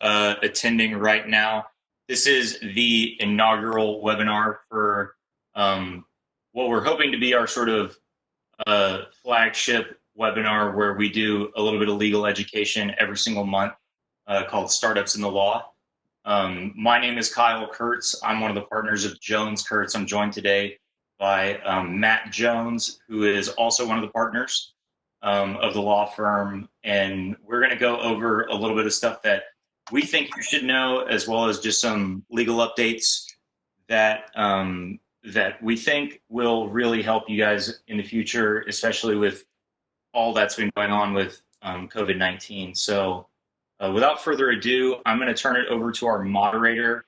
attending right now. This is the inaugural webinar for what we're hoping to be our sort of flagship webinar where we do a little bit of legal education every single month called Startups in the Law. My name is Kyle Kurtz. I'm one of the partners of Jones Kurtz. I'm joined today by Matt Jones, who is also one of the partners of the law firm. And we're going to go over a little bit of stuff that we think you should know, as well as just some legal updates that that we think will really help you guys in the future, especially with all that's been going on with COVID-19. So without further ado, I'm going to turn it over to our moderator,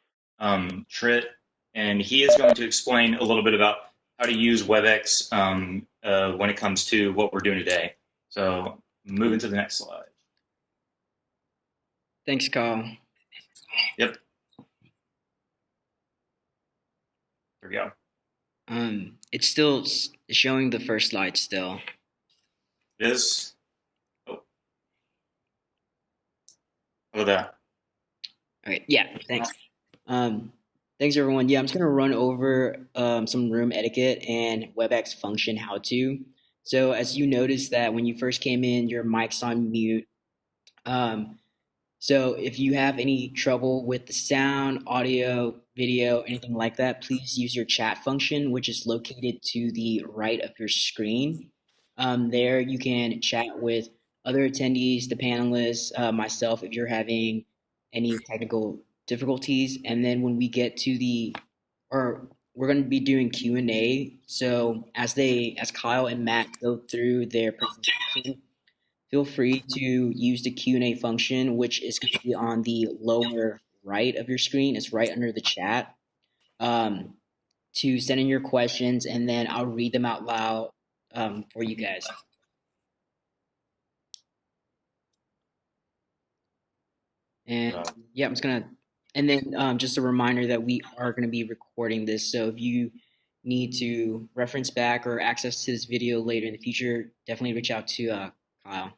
Trit, and he is going to explain a little bit about how to use WebEx when it comes to what we're doing today. So moving to the next slide. Thanks, Kyle. Yep. There we go. It's still showing the first slide still. It is. Oh. How about that? Okay, yeah, thanks. Thanks, everyone. Yeah, I'm just going to run over some room etiquette and WebEx function how-to. So as you noticed that when you first came in, your mic's on mute. So if you have any trouble with the sound, audio, video, anything like that, please use your chat function, which is located to the right of your screen. There you can chat with other attendees, the panelists, myself, if you're having any technical difficulties. And then when we get to we're going to be doing Q&A. So as Kyle and Matt go through their presentation, feel free to use the Q&A function, which is going to be on the lower right of your screen. It's right under the chat, to send in your questions, and then I'll read them out loud for you guys. And yeah, I'm just going to, and then just a reminder that we are going to be recording this. So if you need to reference back or access to this video later in the future, definitely reach out to Kyle.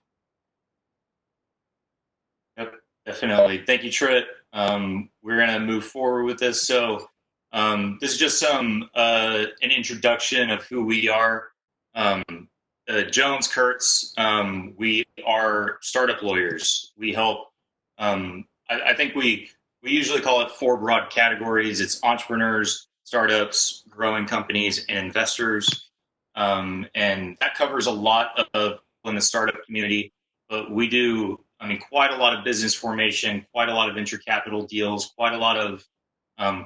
Yep, definitely. Thank you, Trit. We're going to move forward with this. So this is just an introduction of who we are. Jones Kurtz, we are startup lawyers. We help, I think we usually call it 4 broad categories. It's entrepreneurs, startups, growing companies, and investors. And that covers a lot of in the startup community, but we do, quite a lot of business formation, quite a lot of venture capital deals, quite a lot of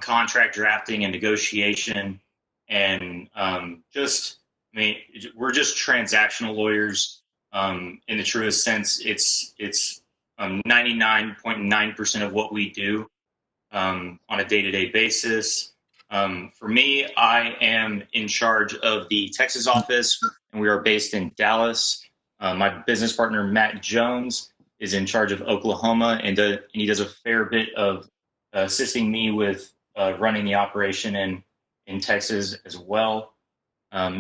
contract drafting and negotiation, and we're just transactional lawyers in the truest sense. It's 99.9% of what we do on a day-to-day basis. For me, I am in charge of the Texas office, and we are based in Dallas. My business partner, Matt Jones, is in charge of Oklahoma, and he does a fair bit of assisting me with running the operation in Texas as well. We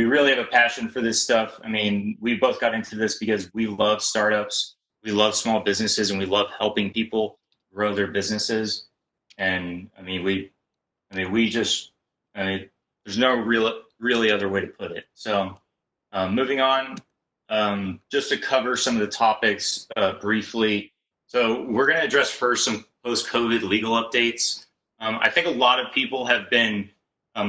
really have a passion for this stuff. We both got into this because we love startups, we love small businesses, and we love helping people grow their businesses. And there's no really other way to put it. So moving on, just to cover some of the topics briefly. So we're going to address first some post-COVID legal updates. I think a lot of people have been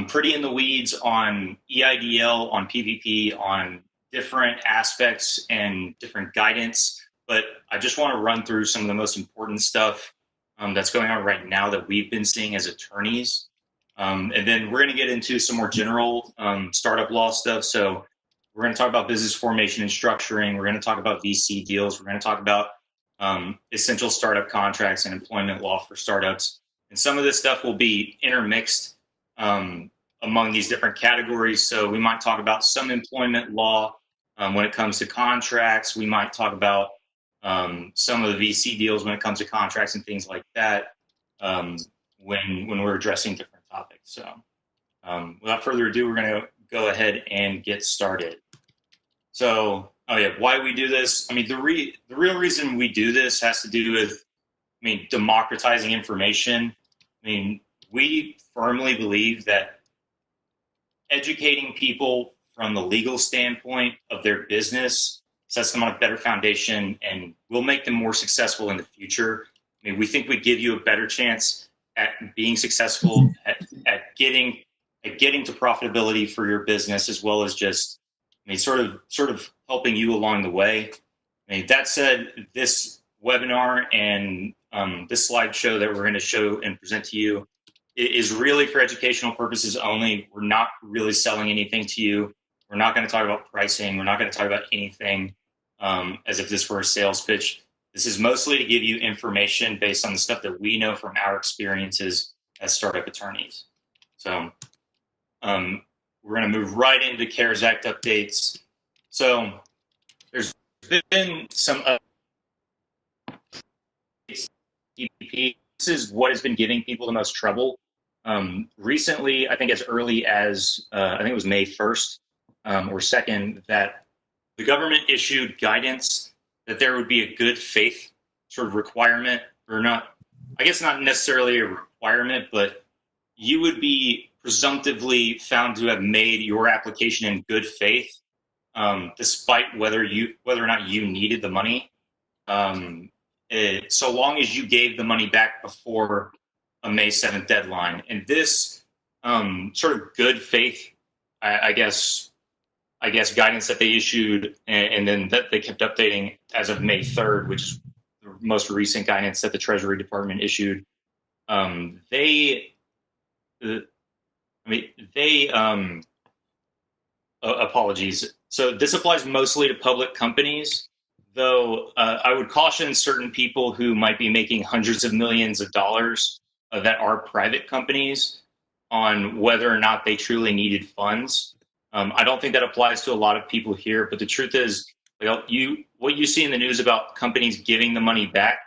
pretty in the weeds on EIDL, on PPP, on different aspects and different guidance, but I just want to run through some of the most important stuff that's going on right now that we've been seeing as attorneys. And then we're going to get into some more general startup law stuff. So we're going to talk about business formation and structuring. We're going to talk about VC deals. We're going to talk about essential startup contracts and employment law for startups. And some of this stuff will be intermixed among these different categories. So we might talk about some employment law when it comes to contracts. We might talk about some of the VC deals when it comes to contracts and things like that when we're addressing different topics. So without further ado, we're going to go ahead and get started. So Oh yeah, why we do this? I mean, the real reason we do this has to do with, I mean, democratizing information. I mean, we firmly believe that educating people from the legal standpoint of their business sets them on a better foundation and will make them more successful in the future. I mean, we think we give you a better chance at being successful at getting to profitability for your business, as well as just, I mean, sort of helping you along the way. I mean, that said, this webinar and this slideshow that we're going to show and present to you is really for educational purposes only. We're not really selling anything to you. We're not going to talk about pricing. We're not going to talk about anything as if this were a sales pitch. This is mostly to give you information based on the stuff that we know from our experiences as startup attorneys. So we're going to move right into CARES Act updates. So there's been some PPP. This is what has been giving people the most trouble. Recently, I think as early as I think it was May 1st or 2nd, that the government issued guidance that there would be a good faith sort of requirement, or not, I guess not necessarily a requirement, but you would be presumptively found to have made your application in good faith, despite whether or not you needed the money. So long as you gave the money back before a May 7th deadline. And this sort of good faith, I guess, guidance that they issued, and then that they kept updating as of May 3rd, which is the most recent guidance that the Treasury Department issued. They, I mean, they, apologies. So this applies mostly to public companies, though I would caution certain people who might be making hundreds of millions of dollars that are private companies on whether or not they truly needed funds. I don't think that applies to a lot of people here, but the truth is, what you see in the news about companies giving the money back,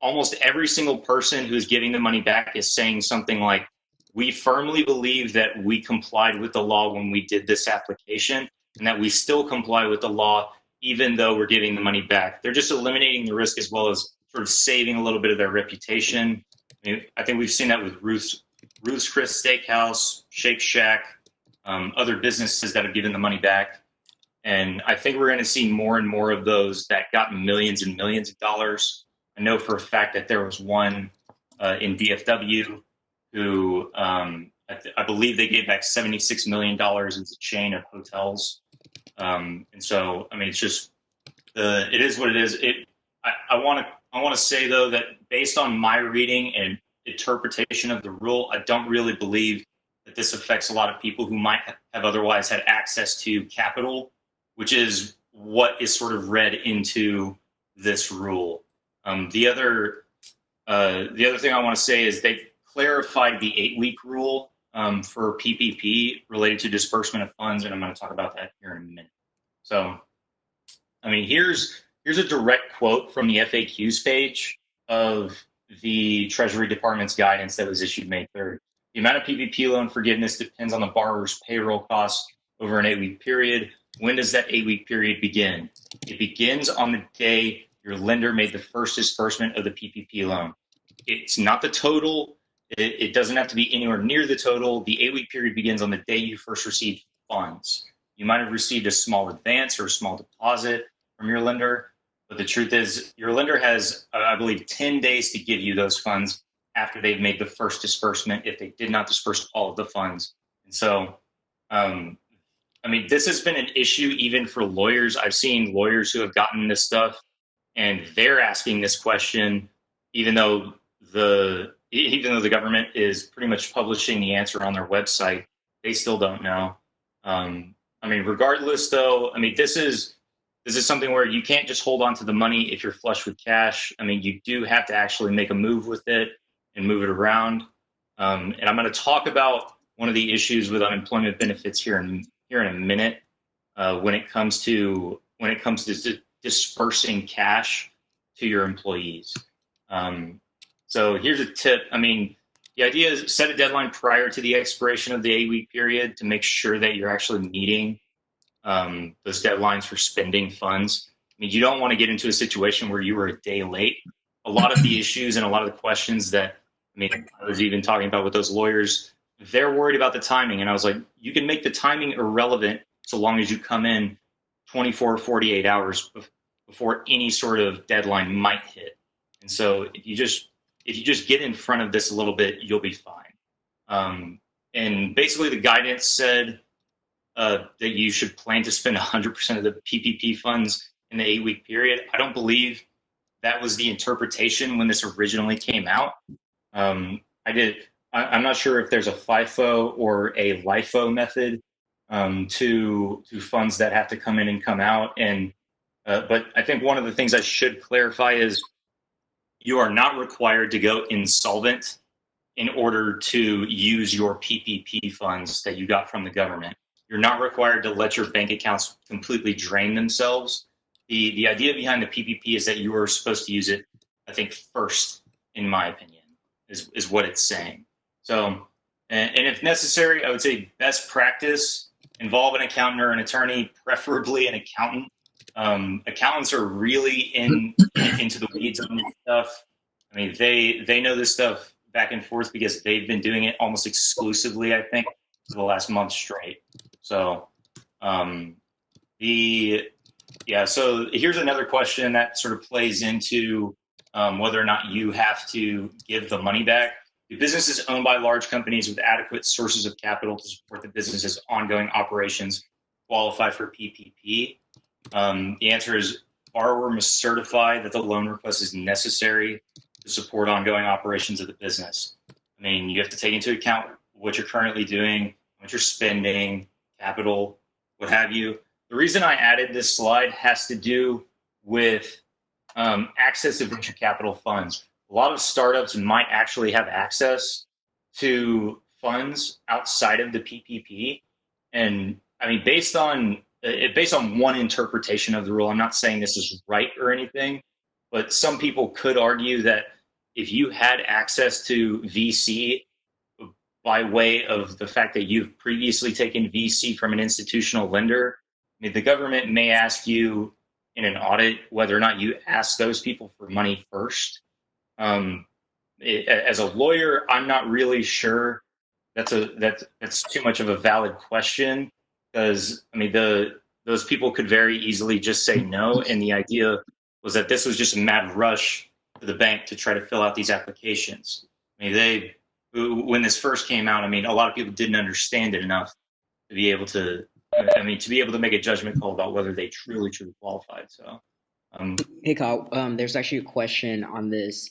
almost every single person who's giving the money back is saying something like, we firmly believe that we complied with the law when we did this application, and that we still comply with the law even though we're giving the money back. They're just eliminating the risk as well as sort of saving a little bit of their reputation. I think we've seen that with Ruth's Chris Steakhouse, Shake Shack, other businesses that have given the money back. And I think we're going to see more and more of those that got millions and millions of dollars. I know for a fact that there was one in DFW who I believe they gave back $76 million as a chain of hotels. And so, I mean, it's just, it is what it is. I want to say, though, that based on my reading and interpretation of the rule, I don't really believe that this affects a lot of people who might have otherwise had access to capital, which is what is sort of read into this rule. The other thing I want to say is they've clarified the 8-week rule for PPP related to disbursement of funds, and I'm going to talk about that here in a minute. So, I mean, here's a direct quote from the FAQs page of the Treasury Department's guidance that was issued May 3rd. The amount of PPP loan forgiveness depends on the borrower's payroll costs over an 8-week period. When does that 8-week period begin? It begins on the day your lender made the first disbursement of the PPP loan. It's not the total. It doesn't have to be anywhere near the total. The 8-week period begins on the day you first received funds. You might have received a small advance or a small deposit from your lender, but the truth is your lender has, I believe, 10 days to give you those funds after they've made the first disbursement if they did not disperse all of the funds. And so, I mean, this has been an issue even for lawyers. I've seen lawyers who have gotten this stuff and they're asking this question, even though the government is pretty much publishing the answer on their website, they still don't know. I mean, regardless, though, I mean, this is something where you can't just hold on to the money if you're flush with cash. I mean, you do have to actually make a move with it and move it around. And I'm going to talk about one of the issues with unemployment benefits here in a minute when it comes to dispersing cash to your employees. So here's a tip. I mean, the idea is set a deadline prior to the expiration of the 8-week period to make sure that you're actually meeting those deadlines for spending funds. I mean, you don't want to get into a situation where you were a day late. A lot of the issues and a lot of the questions that, I mean, I was even talking about with those lawyers, they're worried about the timing. And I was like, you can make the timing irrelevant so long as you come in 24 or 48 hours before any sort of deadline might hit. And so if you just get in front of this a little bit, you'll be fine. And basically the guidance said that you should plan to spend 100% of the PPP funds in the 8-week period. I don't believe that was the interpretation when this originally came out. I'm not sure if there's a FIFO or a LIFO method to funds that have to come in and come out. And but I think one of the things I should clarify is you are not required to go insolvent in order to use your PPP funds that you got from the government. You're not required to let your bank accounts completely drain themselves. The idea behind the PPP is that you are supposed to use it, I think, first, in my opinion, is what it's saying. So, and if necessary, I would say best practice, involve an accountant or an attorney, preferably an accountant. Accountants are really into the weeds on this stuff. I mean, they know this stuff back and forth because they've been doing it almost exclusively, I think, for the last month straight. So, so here's another question that sort of plays into whether or not you have to give the money back. Do businesses owned by large companies with adequate sources of capital to support the business's ongoing operations qualify for PPP? The answer is borrower must certify that the loan request is necessary to support ongoing operations of the business. I mean, you have to take into account what you're currently doing, what you're spending, capital, what have you. The reason I added this slide has to do with access to venture capital funds. A lot of startups might actually have access to funds outside of the PPP. And I mean, based on one interpretation of the rule, I'm not saying this is right or anything, but some people could argue that if you had access to VC by way of the fact that you've previously taken VC from an institutional lender, I mean, the government may ask you in an audit whether or not you ask those people for money first. As a lawyer, I'm not really sure that's too much of a valid question, because I mean those people could very easily just say no, and the idea was that this was just a mad rush for the bank to try to fill out these applications. I mean, when this first came out, I mean, a lot of people didn't understand it enough to be able to make a judgment call about whether they truly qualified. So, Hey Kyle, there's actually a question on this.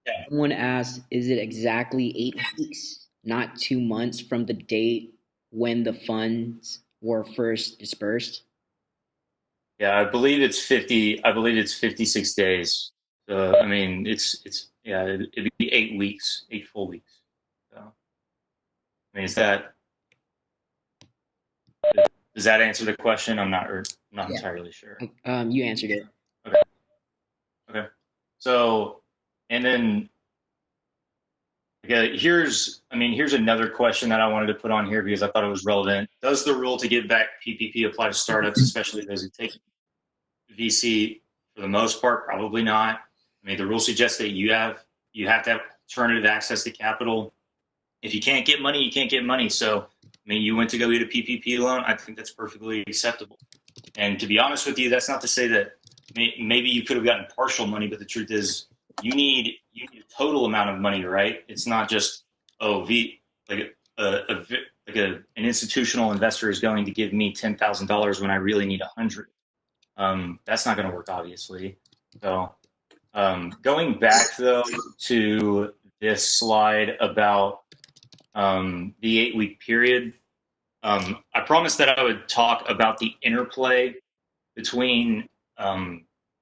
yeah. Someone asked, is it exactly 8 weeks, not 2 months from the date when the funds were first dispersed? Yeah, I believe it's 50. I believe it's 56 days. So, I mean, it'd be 8 weeks, 8 full weeks. So, I mean, does that answer the question? I'm not Yeah. entirely sure. You answered it. Okay. So, and then here's another question that I wanted to put on here because I thought it was relevant. Does the rule to give back PPP apply to startups, especially those who take VC? For the most part, probably not. I mean, the rule suggests that you have to have alternative access to capital. If you can't get money, you can't get money. So, I mean, you went to go get a PPP loan. I think that's perfectly acceptable. And to be honest with you, that's not to say that maybe you could have gotten partial money, but the truth is you need a total amount of money, right? It's not just, an institutional investor is going to give me $10,000 when I really need 100. That's not going to work, obviously. So, going back though to this slide about the 8-week period, I promised that I would talk about the interplay between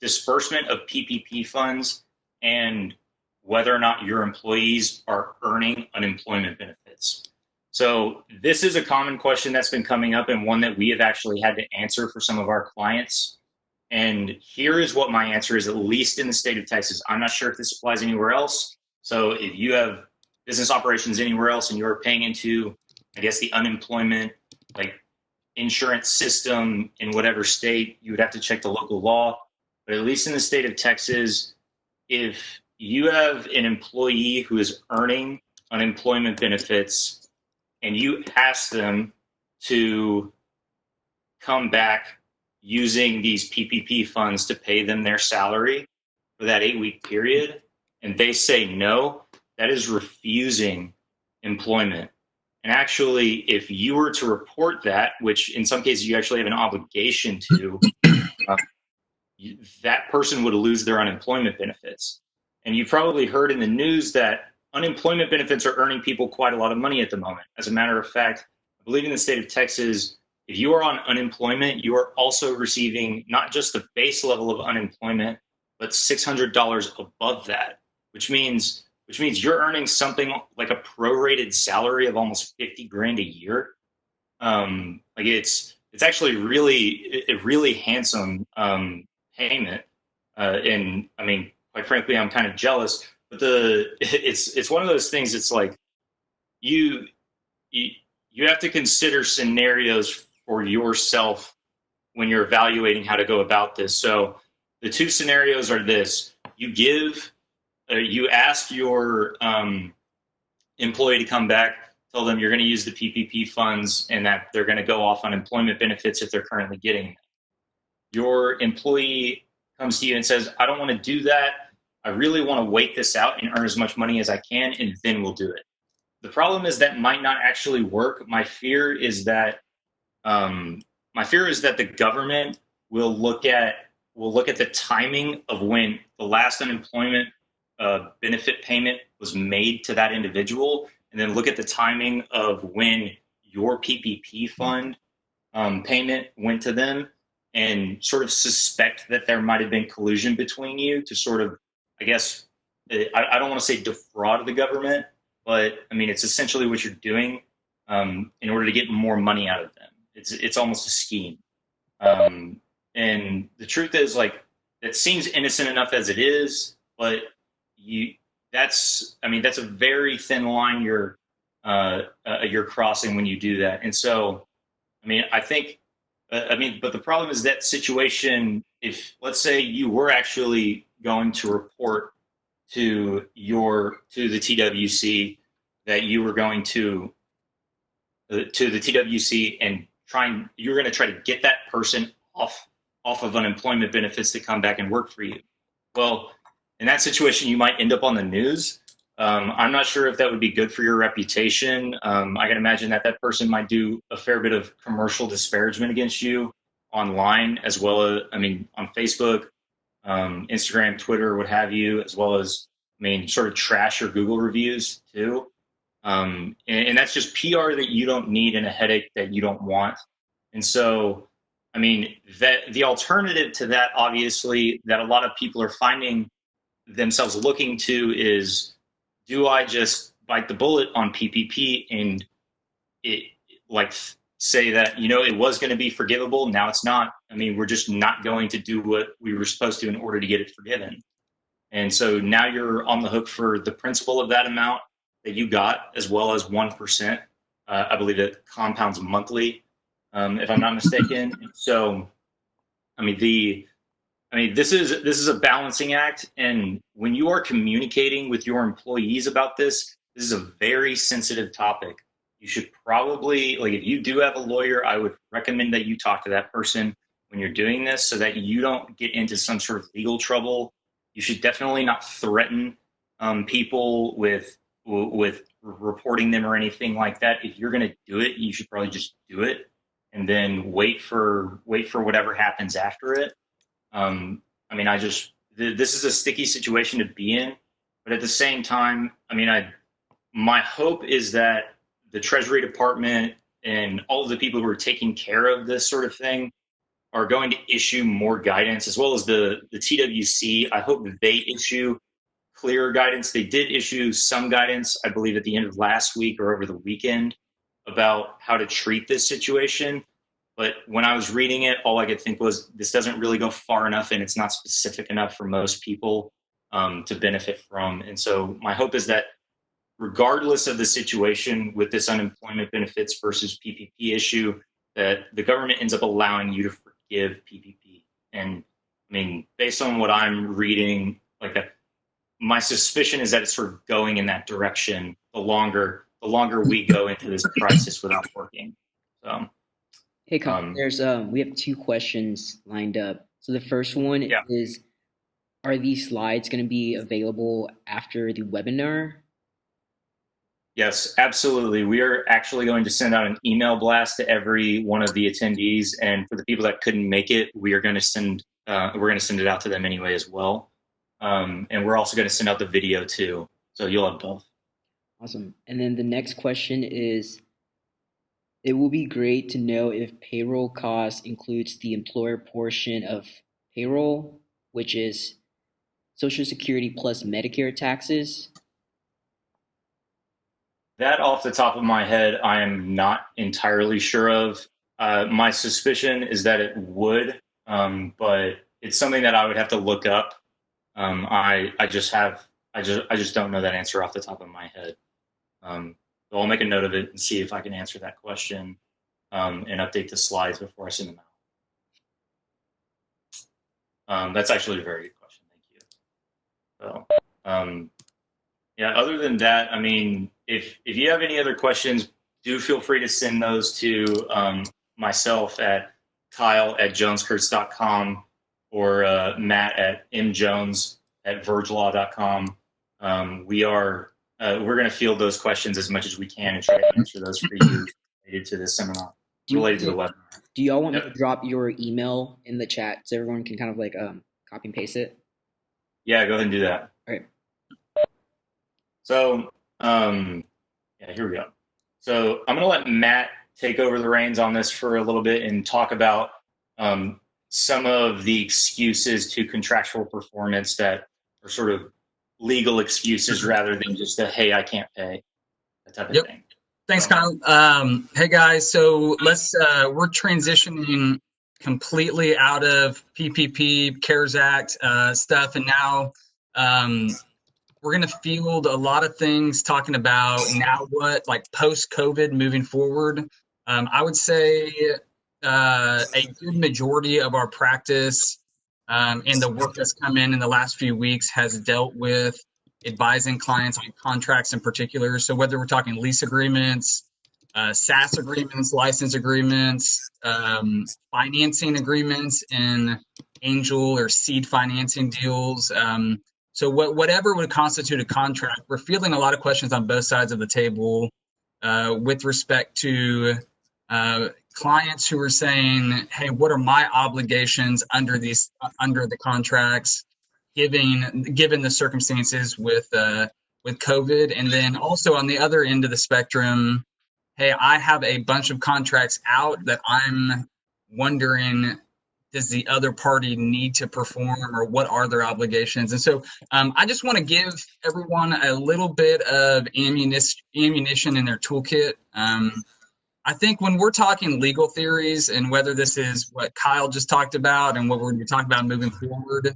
disbursement of PPP funds and whether or not your employees are earning unemployment benefits. So this is a common question that's been coming up, and one that we have actually had to answer for some of our clients. And here is what my answer is, at least in the state of Texas. I'm not sure if this applies anywhere else. So if you have business operations anywhere else and you're paying into, I guess, the unemployment, like insurance system in whatever state, you would have to check the local law. But at least in the state of Texas, if you have an employee who is earning unemployment benefits and you ask them to come back using these PPP funds to pay them their salary for that 8 week period, and they say no, that is refusing employment. And actually, if you were to report that, which in some cases you actually have an obligation to, uh, that person would lose their unemployment benefits. And you probably heard in the news that unemployment benefits are earning people quite a lot of money at the moment. As a matter of fact, I believe in the state of Texas, if you are on unemployment, you are also receiving not just the base level of unemployment, but $600 above that, which means you're earning something like a prorated salary of almost 50 grand a year. Like it's actually really a really handsome payment. And I mean, quite frankly, I'm kind of jealous. But it's one of those things. It's like you you you have to consider scenarios for yourself when you're evaluating how to go about this. So the two scenarios are this: you ask your employee to come back, tell them you're going to use the PPP funds and that they're going to go off on employment benefits if they're currently getting them. Your employee comes to you and says, I don't want to do that. I really want to wait this out and earn as much money as I can, and then we'll do it. The problem is that might not actually work. Um, my fear is that the government will look at the timing of when the last unemployment benefit payment was made to that individual, and then look at the timing of when your PPP fund payment went to them, and sort of suspect that there might have been collusion between you to sort of, I guess, I don't want to say defraud the government, but I mean, it's essentially what you're doing in order to get more money out of them. It's almost a scheme. And the truth is, like, it seems innocent enough as it is, but you that's a very thin line you're crossing when you do that. And so, I mean, but the problem is that situation. If let's say you were actually going to report to the TWC that you were going to the TWC and you're going to try to get that person off of unemployment benefits to come back and work for you. Well, in that situation, you might end up on the news. I'm not sure if that would be good for your reputation. I can imagine that that person might do a fair bit of commercial disparagement against you online, as well as, I mean, on Facebook, Instagram, Twitter, what have you, as well as, I mean, sort of trash your Google reviews too. And that's just PR that you don't need and a headache that you don't want. And so, I mean, that the alternative to that, obviously, that a lot of people are finding themselves looking to is, do I just bite the bullet on PPP and it, like, say that, it was going to be forgivable? Now it's not. I mean, we're just not going to do what we were supposed to in order to get it forgiven. And so now you're on the hook for the principal of that amount that you got, as well as 1%. I believe it compounds monthly, if I'm not mistaken. So, I mean, this is a balancing act, and when you are communicating with your employees about this is a very sensitive topic. You should probably, like, if you do have a lawyer, I would recommend that you talk to that person when you're doing this, so that you don't get into some sort of legal trouble. You should definitely not threaten people with reporting them or anything like that. If you're going to do it, you should probably just do it, and then wait for whatever happens after it. I mean, this is a sticky situation to be in, but at the same time, I mean, my hope is that the Treasury Department and all of the people who are taking care of this sort of thing are going to issue more guidance, as well as the TWC. I hope that they issue clearer guidance. They did issue some guidance, I believe, at the end of last week or over the weekend about how to treat this situation. But when I was reading it, all I could think was, this doesn't really go far enough, and it's not specific enough for most people to benefit from. And so my hope is that, regardless of the situation with this unemployment benefits versus PPP issue, that the government ends up allowing you to forgive PPP. And I mean, based on what I'm reading, like that, my suspicion is that it's sort of going in that direction. The longer we go into this crisis without working. So, Hey, Colin, um, there's we have two questions lined up. So the first one yeah. is, are these slides going to be available after the webinar? Yes, absolutely. We are actually going to send out an email blast to every one of the attendees, and for the people that couldn't make it, we're going to send it out to them anyway as well. And we're also going to send out the video too, so you'll have both. Awesome. And then the next question is, it will be great to know if payroll cost includes the employer portion of payroll, which is Social Security plus Medicare taxes. That off the top of my head, I am not entirely sure of. My suspicion is that it would, but it's something that I would have to look up. I just don't know that answer off the top of my head. So I'll make a note of it and see if I can answer that question, and update the slides before I send them out. That's actually a very good question. Thank you. So, yeah, other than that, I mean, if you have any other questions, do feel free to send those to myself at Kyle@joneskurtz.com or Matt at mjones@vergelaw.com. We're going to field those questions as much as we can and try to answer those for you related to this seminar, Do you related want to the me, webinar. do y'all want me to Yep. drop your email in the chat so everyone can kind of like copy and paste it? Yeah, go ahead and do that. All right. So, yeah, here we go. So I'm going to let Matt take over the reins on this for a little bit and talk about some of the excuses to contractual performance that are sort of legal excuses rather than just a, hey, I can't pay, that type of Yep. thing. Thanks, So, Kyle. Hey guys, so we're transitioning completely out of PPP, CARES Act stuff, and now we're going to field a lot of things talking about now what, like post-COVID moving forward. I would say a good majority of our practice and the work that's come in the last few weeks has dealt with advising clients on contracts in particular. So whether we're talking lease agreements, SaaS agreements, license agreements, financing agreements, and angel or seed financing deals. So whatever would constitute a contract, we're fielding a lot of questions on both sides of the table with respect to clients who are saying, "Hey, what are my obligations under the contracts, given the circumstances with COVID?" And then also on the other end of the spectrum, "Hey, I have a bunch of contracts out that I'm wondering, does the other party need to perform, or what are their obligations?" And so I just want to give everyone a little bit of ammunition in their toolkit. I think when we're talking legal theories, and whether this is what Kyle just talked about and what we're going to be talking about moving forward,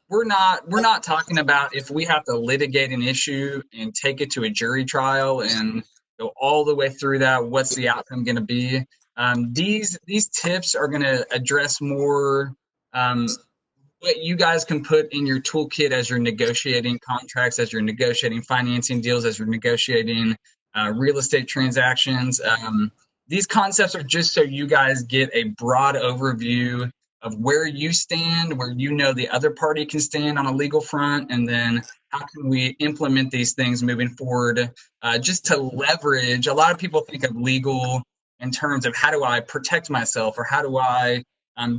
we're not talking about if we have to litigate an issue and take it to a jury trial and go all the way through that. What's the outcome going to be? These tips are going to address more what you guys can put in your toolkit as you're negotiating contracts, as you're negotiating financing deals, as you're negotiating real estate transactions. These concepts are just so you guys get a broad overview of where you stand, where you know the other party can stand on a legal front, and then how can we implement these things moving forward, just to leverage. A lot of people think of legal in terms of how do I protect myself or how do I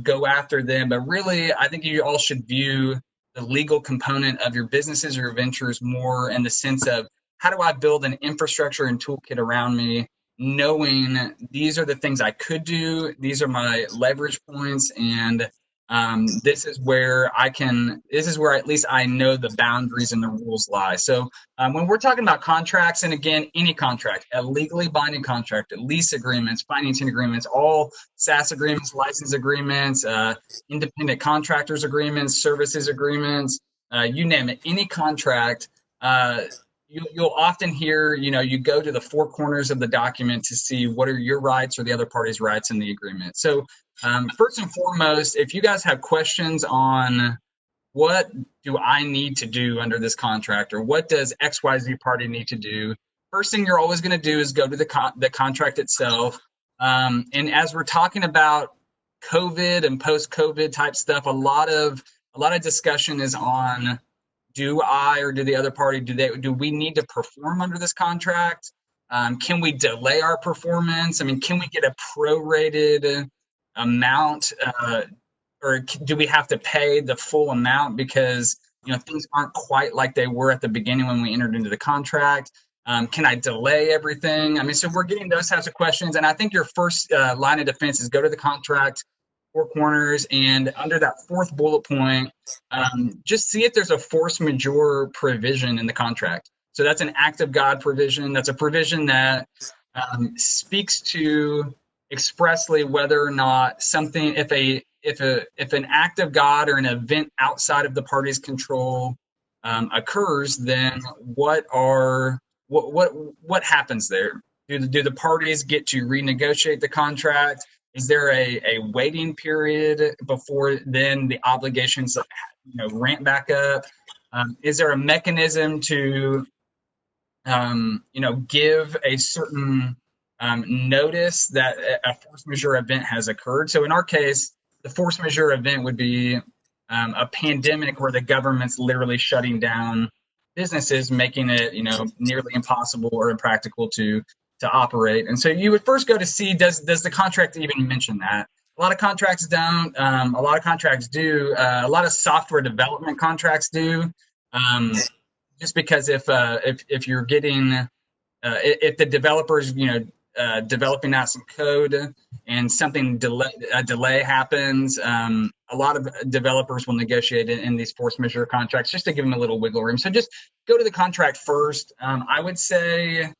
go after them. But really, I think you all should view the legal component of your businesses or your ventures more in the sense of how do I build an infrastructure and toolkit around me, knowing these are the things I could do, these are my leverage points, and this is where at least I know the boundaries and the rules lie. So when we're talking about contracts, and again, any contract, a legally binding contract, lease agreements, financing agreements, all SaaS agreements, license agreements, independent contractors agreements, services agreements, you name it, any contract, you'll often hear, you go to the four corners of the document to see what are your rights or the other party's rights in the agreement. So first and foremost, if you guys have questions on what do I need to do under this contract, or what does XYZ party need to do, first thing you're always going to do is go to the contract itself. And as we're talking about COVID and post-COVID type stuff, a lot of discussion is on, do I or do the other party, do we need to perform under this contract? Can we delay our performance? I mean, can we get a prorated amount, or do we have to pay the full amount because things aren't quite like they were at the beginning when we entered into the contract? Can I delay everything? I mean, so we're getting those types of questions, and I think your first line of defense is go to the contract, four corners, and under that fourth bullet point, just see if there's a force majeure provision in the contract. So that's an act of God provision. That's a provision that speaks to expressly whether or not something, if an act of God or an event outside of the party's control occurs, then what happens there? Do the parties get to renegotiate the contract? Is there a waiting period before then the obligations ramp back up? Is there a mechanism to give a certain notice that a force majeure event has occurred? So in our case, the force majeure event would be a pandemic where the government's literally shutting down businesses, making it nearly impossible or impractical to operate. And so you would first go to see, does the contract even mention that? A lot of contracts don't. A lot of contracts do. A lot of software development contracts do. Just because if you're getting if the developers developing out some code and a delay happens, a lot of developers will negotiate in these force majeure contracts just to give them a little wiggle room. So just go to the contract first. I would say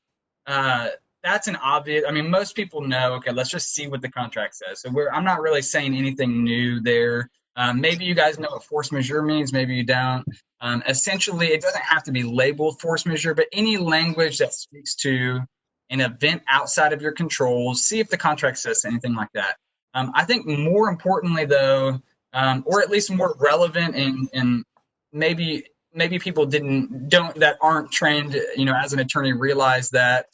that's an obvious. I mean, most people know. Okay, let's just see what the contract says. So I'm not really saying anything new there. Maybe you guys know what force majeure means. Maybe you don't. Essentially, it doesn't have to be labeled force majeure, but any language that speaks to an event outside of your control, see if the contract says anything like that. I think more importantly, though, or at least more relevant, and maybe people that aren't trained, as an attorney, realize that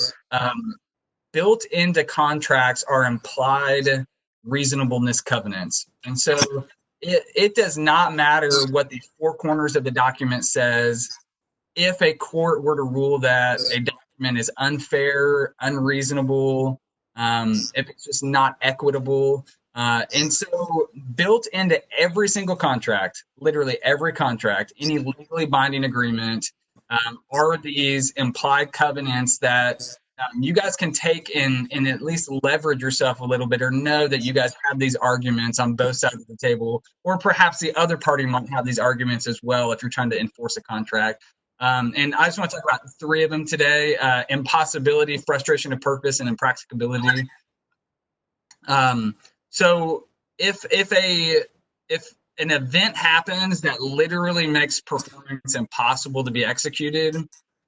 built into contracts are implied reasonableness covenants, and so it does not matter what the four corners of the document says. If a court were to rule that a document is unfair, unreasonable, if it's just not equitable, and so built into every single contract, literally every contract, any legally binding agreement, are these implied covenants that you guys can take and at least leverage yourself a little bit, or know that you guys have these arguments on both sides of the table, or perhaps the other party might have these arguments as well if you're trying to enforce a contract. And I just want to talk about three of them today: impossibility, frustration of purpose, and impracticability. So if an event happens that literally makes performance impossible to be executed,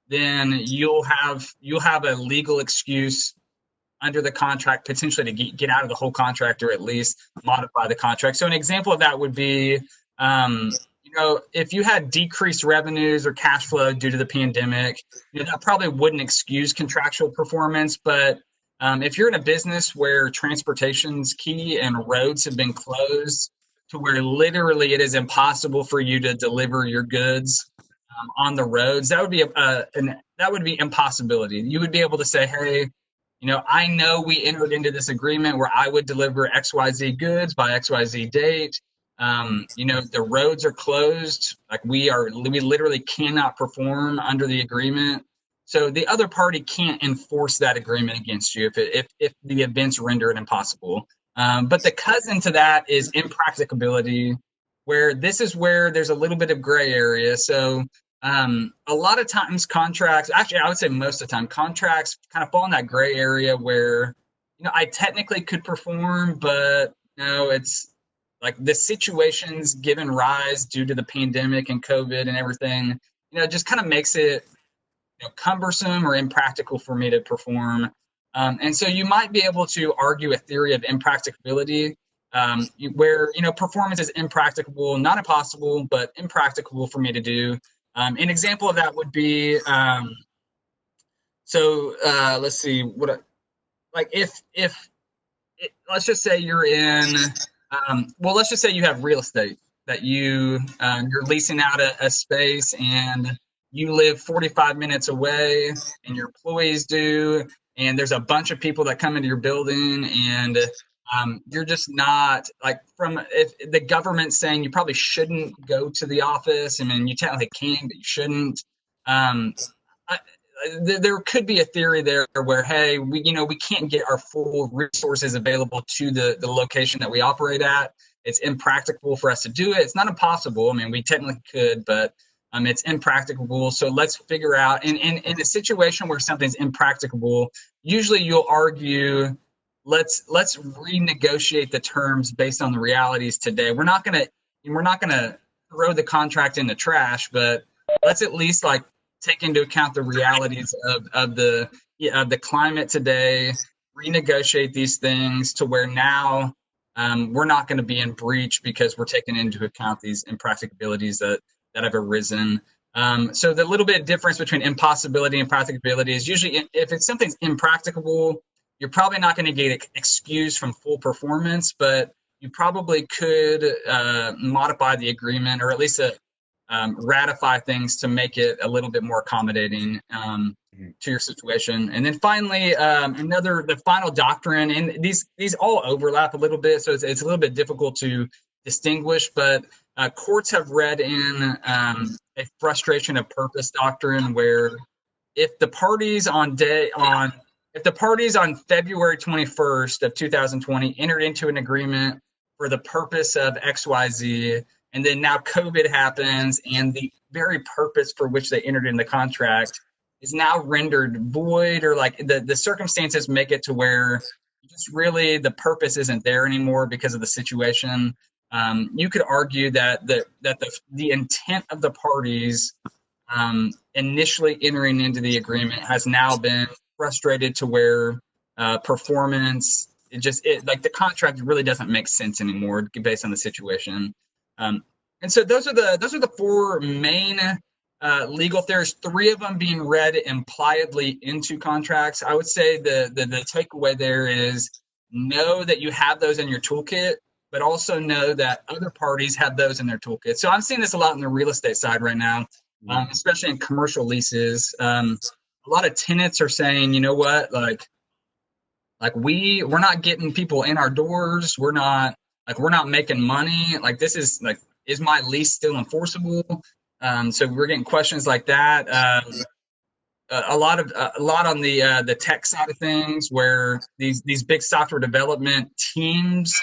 then you'll have a legal excuse under the contract potentially to get out of the whole contract, or at least modify the contract. So an example of that would be, if you had decreased revenues or cash flow due to the pandemic, that probably wouldn't excuse contractual performance. But if you're in a business where transportation's key and roads have been closed to where literally it is impossible for you to deliver your goods on the roads, that would be impossibility. You would be able to say, hey, I know we entered into this agreement where I would deliver XYZ goods by XYZ date. The roads are closed. Like we literally cannot perform under the agreement. So the other party can't enforce that agreement against you if the events render it impossible. But the cousin to that is impracticability, where this is where there's a little bit of gray area. So a lot of times contracts, actually I would say most of the time, contracts kind of fall in that gray area where, I technically could perform, but it's like the situations given rise due to the pandemic and COVID and everything, just kind of makes it cumbersome or impractical for me to perform. And so you might be able to argue a theory of impracticability, where performance is impracticable, not impossible, but impracticable for me to do. An example of that would be, let's see, if let's just say you're in, let's just say you have real estate that you're leasing out a space, and you live 45 minutes away, and your employees do, and there's a bunch of people that come into your building, and you're just not if the government's saying you probably shouldn't go to the office. I mean, you technically can, but you shouldn't. I, there could be a theory there where, hey, we can't get our full resources available to the location that we operate at. It's impractical for us to do it. It's not impossible. I mean, we technically could, but it's impracticable. So let's figure out, in a situation where something's impracticable, usually you'll argue, let's renegotiate the terms based on the realities today. We're not gonna throw the contract in the trash, but let's at least take into account the realities of the climate today, renegotiate these things to where now we're not going to be in breach because we're taking into account these impracticabilities that have arisen. So the little bit of difference between impossibility and practicability is usually, if it's something's impracticable, you're probably not going to get excused from full performance, but you probably could modify the agreement, or at least ratify things to make it a little bit more accommodating to your situation. And then finally, the final doctrine, and these all overlap a little bit, so it's a little bit difficult to distinguish, but courts have read in a frustration of purpose doctrine, where if the parties on February 21st of 2020 entered into an agreement for the purpose of XYZ, and then now COVID happens, and the very purpose for which they entered in the contract is now rendered void, or the circumstances make it to where just really the purpose isn't there anymore because of the situation. You could argue that the intent of the parties initially entering into the agreement has now been frustrated to where performance, the contract really doesn't make sense anymore based on the situation. And so those are the four main legal theories, three of them being read impliedly into contracts. I would say the takeaway there is know that you have those in your toolkit, but also know that other parties have those in their toolkit. So I'm seeing this a lot on the real estate side right now, especially in commercial leases. A lot of tenants are saying, you know what, we're not getting people in our doors. We're not making money. Is my lease still enforceable? So we're getting questions like that. A lot on the tech side of things, where these big software development teams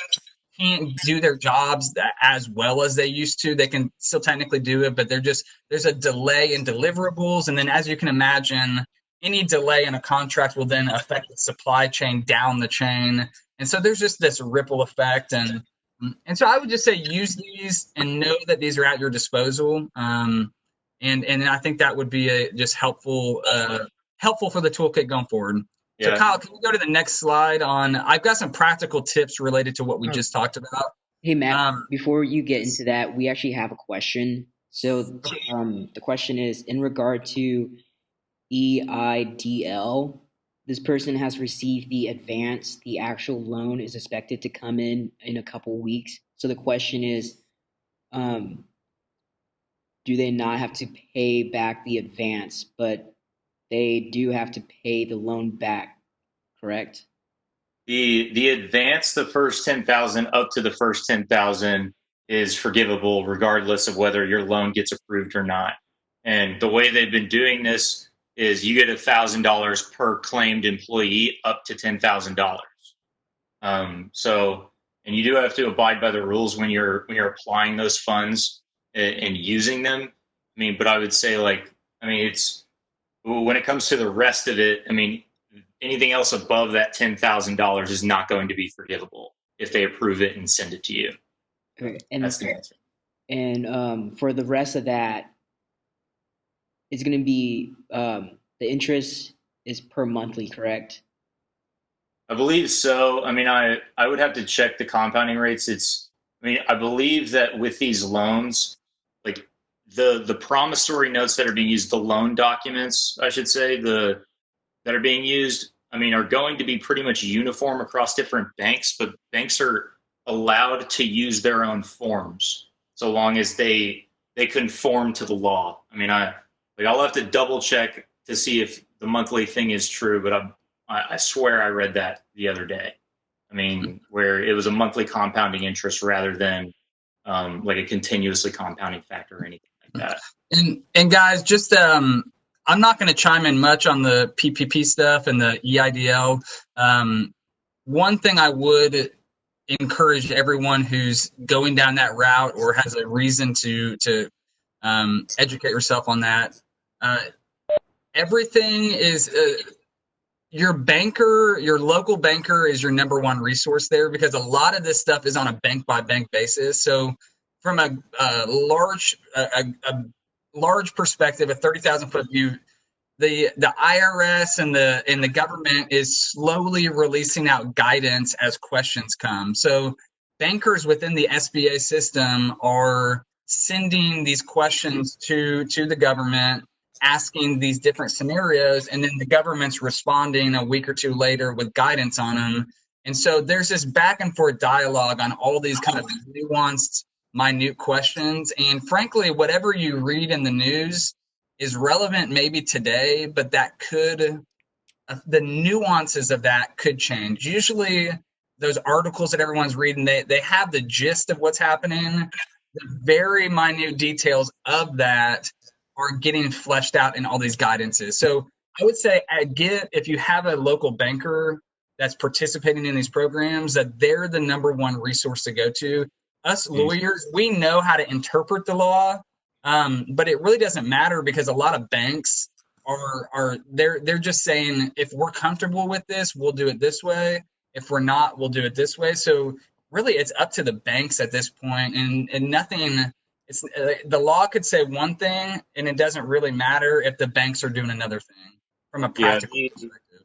can't do their jobs as well as they used to. They can still technically do it, but there's a delay in deliverables. And then, as you can imagine, any delay in a contract will then affect the supply chain down the chain. And so there's just this ripple effect. And so I would just say use these and know that these are at your disposal. And I think that would be just helpful for the toolkit going forward. Yeah. So Kyle, can we go to the next slide I've got some practical tips related to what we just talked about. Hey, Matt, before you get into that, we actually have a question. So the question is in regard to EIDL. This person has received the advance. The actual loan is expected to come in a couple weeks. So the question is, do they not have to pay back the advance, but they do have to pay the loan back, correct? The advance, the first 10,000 up to the first 10,000 is forgivable regardless of whether your loan gets approved or not. And the way they've been doing this is you get $1,000 per claimed employee up to $10,000. And you do have to abide by the rules when you're applying those funds and using them. I mean, but I would say it's when it comes to the rest of it, I mean, anything else above that $10,000 is not going to be forgivable if they approve it and send it to you. Okay. And that's the answer. And for the rest of that, it's going to be The interest is per monthly, correct? I believe so. I mean, I would have to check the compounding rates. I mean, I believe that with these loans, like the promissory notes that are being used, the loan documents, I should say, the that are being used, I mean, are going to be pretty much uniform across different banks, but banks are allowed to use their own forms so long as they conform to the law. I mean, I'll have to double check to see if the monthly thing is true, but I swear I read that the other day. I mean, where it was a monthly compounding interest rather than like a continuously compounding factor or anything like that. And guys, just I'm not going to chime in much on the PPP stuff and the EIDL. One thing I would encourage everyone who's going down that route or has a reason to educate yourself on that. Everything is your banker, your local banker is your number one resource there, because a lot of this stuff is on a bank by bank basis. So from a large perspective, a 30,000 foot view, the IRS and the government is slowly releasing out guidance as questions come. So bankers within the SBA system are sending these questions to the government, asking these different scenarios, and then the government's responding a week or two later with guidance on them. And so there's this back and forth dialogue on all these kind of nuanced, minute questions. And frankly, whatever you read in the news is relevant maybe today, but that could, the nuances of that could change. Usually those articles that everyone's reading, they have the gist of what's happening. The very minute details of that are getting fleshed out in all these guidances. So I would say if you have a local banker that's participating in these programs, that they're the number one resource to go to. Us lawyers, we know how to interpret the law, but it really doesn't matter, because a lot of banks they're just saying, if we're comfortable with this, we'll do it this way. If we're not, we'll do it this way. So really, it's up to the banks at this point, and nothing. It's the law could say one thing, and it doesn't really matter if the banks are doing another thing from a practical perspective.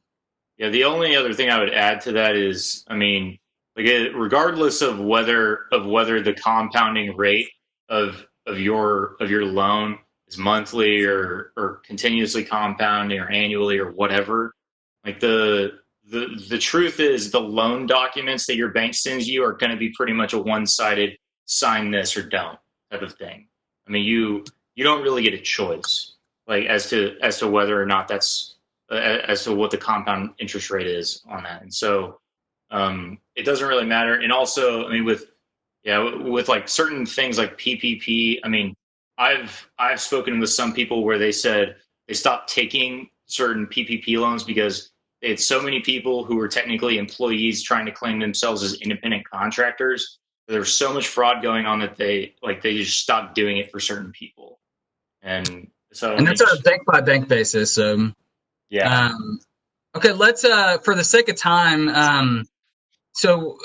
Yeah, the only other thing I would add to that is, I mean, like regardless of whether the compounding rate of your loan is monthly or continuously compounding or annually or whatever, like the truth is, the loan documents that your bank sends you are going to be pretty much a one-sided sign this or don't type of thing. I mean, you don't really get a choice, like as to whether or not that's as to what the compound interest rate is on that. And so it doesn't really matter. And also, I mean, with like certain things like PPP, I mean, I've spoken with some people where they said they stopped taking certain PPP loans because they had so many people who were technically employees trying to claim themselves as independent contractors. There was so much fraud going on that they just stopped doing it for certain people. And so, and that's on a bank by bank basis. Yeah. Okay, let's for the sake of time. So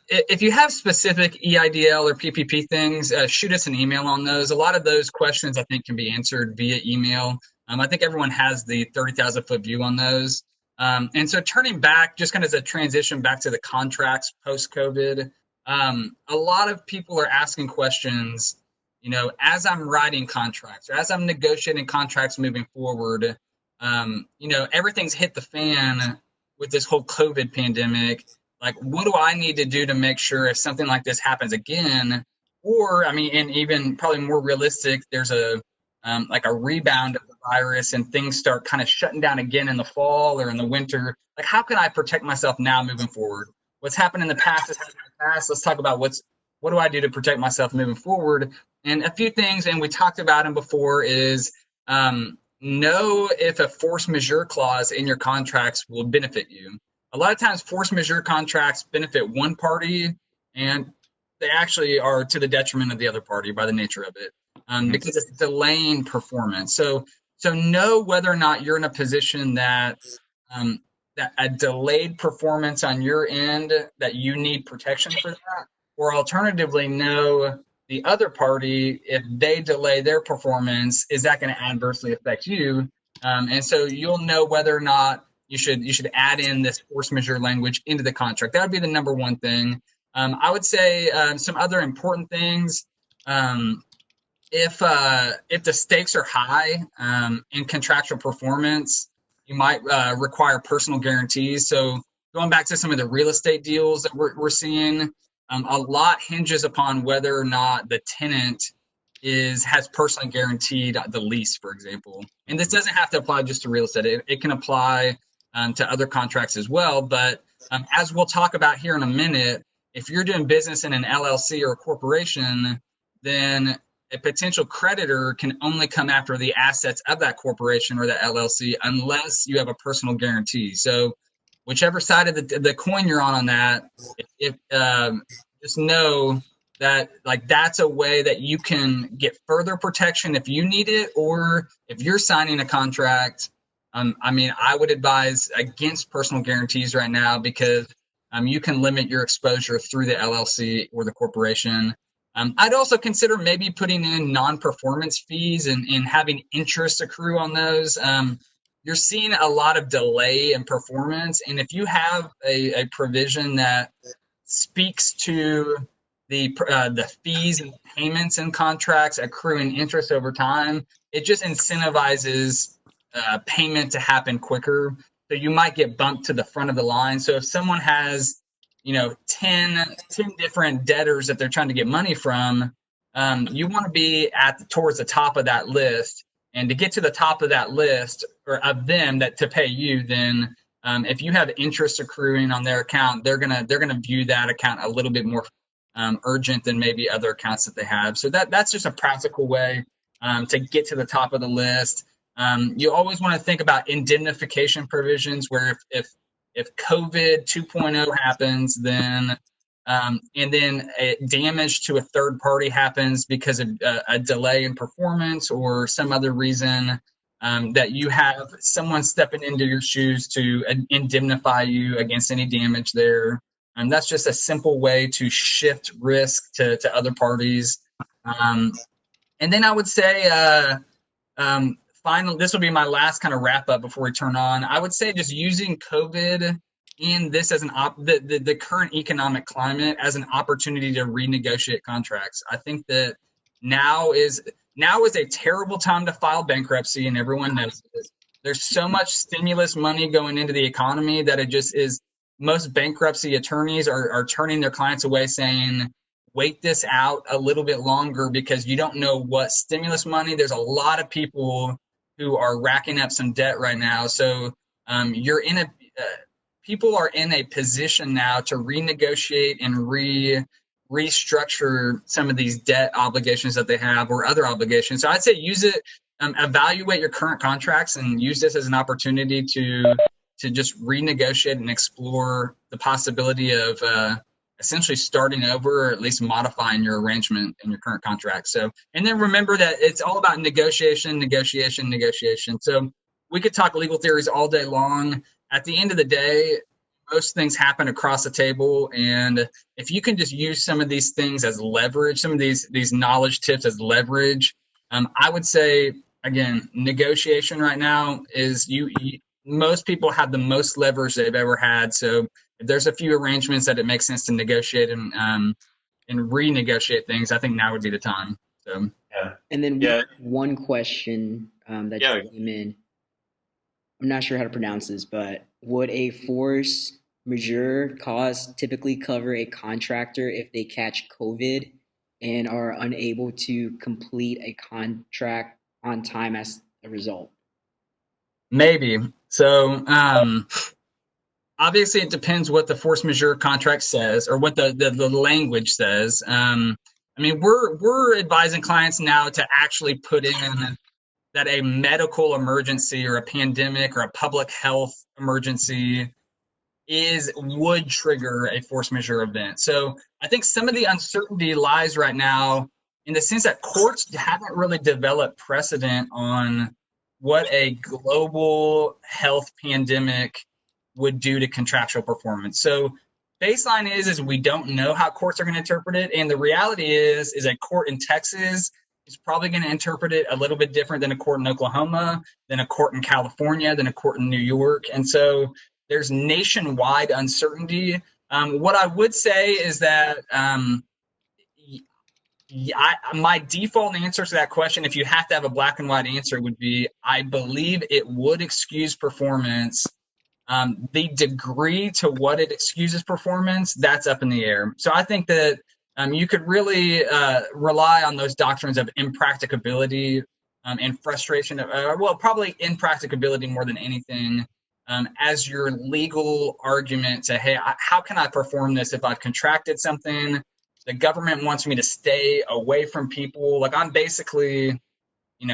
if you have specific EIDL or PPP things, shoot us an email on those. A lot of those questions I think can be answered via email. I think everyone has the 30,000 foot view on those. And so turning back, just kind of as a transition back to the contracts post-COVID, a lot of people are asking questions, you know, as I'm writing contracts or as I'm negotiating contracts moving forward. You know, everything's hit the fan with this whole COVID pandemic. Like, what do I need to do to make sure if something like this happens again, or, I mean, and even probably more realistic, there's like a rebound of the virus and things start kind of shutting down again in the fall or in the winter. Like, how can I protect myself now moving forward? What's happened in the past has happened in the past. Let's talk about what do I do to protect myself moving forward? And a few things, and we talked about them before, is know if a force majeure clause in your contracts will benefit you. A lot of times force majeure contracts benefit one party, and they actually are to the detriment of the other party by the nature of it, because it's delaying performance. So know whether or not you're in a position that that a delayed performance on your end, that you need protection for that, or alternatively know the other party, if they delay their performance, is that going to adversely affect you? And so you'll know whether or not you should add in this force majeure language into the contract. That would be the number one thing. I would say some other important things. If the stakes are high in contractual performance, you might require personal guarantees. So going back to some of the real estate deals that we're seeing, a lot hinges upon whether or not the tenant has personally guaranteed the lease, for example. And this doesn't have to apply just to real estate. It can apply to other contracts as well. But as we'll talk about here in a minute, if you're doing business in an LLC or a corporation, then a potential creditor can only come after the assets of that corporation or that LLC unless you have a personal guarantee. So whichever side of the coin you're on that, if just know that that's a way that you can get further protection if you need it, or if you're signing a contract. I would advise against personal guarantees right now because you can limit your exposure through the LLC or the corporation. I'd also consider maybe putting in non-performance fees and having interest accrue on those. You're seeing a lot of delay in performance, and if you have a provision that speaks to the fees and payments in contracts accruing interest over time, it just incentivizes payment to happen quicker. So you might get bumped to the front of the line. So if someone has 10 different debtors that they're trying to get money from, you want to be towards the top of that list. And to get to the top of that list, or of them to pay you, then if you have interest accruing on their account, they're gonna view that account a little bit more urgent than maybe other accounts that they have. So that's just a practical way to get to the top of the list. You always want to think about indemnification provisions, where if COVID 2.0 happens, then and then damage to a third party happens because of a delay in performance or some other reason, that you have someone stepping into your shoes to indemnify you against any damage there. That's just a simple way to shift risk to other parties. And then I would say, finally, this will be my last kind of wrap up before we turn on. I would say just using COVID and this as the current economic climate as an opportunity to renegotiate contracts. I think that now is a terrible time to file bankruptcy, and everyone knows this. There's so much stimulus money going into the economy that it just is. Most bankruptcy attorneys are turning their clients away, saying, wait this out a little bit longer because you don't know what stimulus money. There's a lot of people who are racking up some debt right now. So people are in a position now to renegotiate and restructure some of these debt obligations that they have or other obligations. So I'd say use it, evaluate your current contracts and use this as an opportunity to just renegotiate and explore the possibility of essentially starting over, or at least modifying your arrangement in your current contract. So, and then remember that it's all about negotiation. So we could talk legal theories all day long. At the end of the day, most things happen across the table. And if you can just use some of these things as leverage, some of these knowledge tips as leverage, I would say, again, negotiation right now is most people have the most leverage they've ever had. So if there's a few arrangements that it makes sense to negotiate and renegotiate things, I think now would be the time. So Yeah. And then Yeah. one question that Yeah. just came in. I'm not sure how to pronounce this, but would a force majeure cause typically cover a contractor if they catch COVID and are unable to complete a contract on time as a result? maybe. So obviously it depends what the force majeure contract says or what the language says. We're advising clients now to actually put in that a medical emergency or a pandemic or a public health emergency would trigger a force majeure event. So I think some of the uncertainty lies right now in the sense that courts haven't really developed precedent on what a global health pandemic would do to contractual performance. So baseline is we don't know how courts are going to interpret it. And the reality is a court in Texas is probably going to interpret it a little bit different than a court in Oklahoma, than a court in California, than a court in New York. And so there's nationwide uncertainty. What I would say is that my default answer to that question, if you have to have a black and white answer, would be I believe it would excuse performance. The degree to what it excuses performance, that's up in the air. So I think that you could really rely on those doctrines of impracticability and frustration. Well, probably impracticability more than anything as your legal argument to, hey, how can I perform this if I've contracted something? The government wants me to stay away from people. Like I'm basically,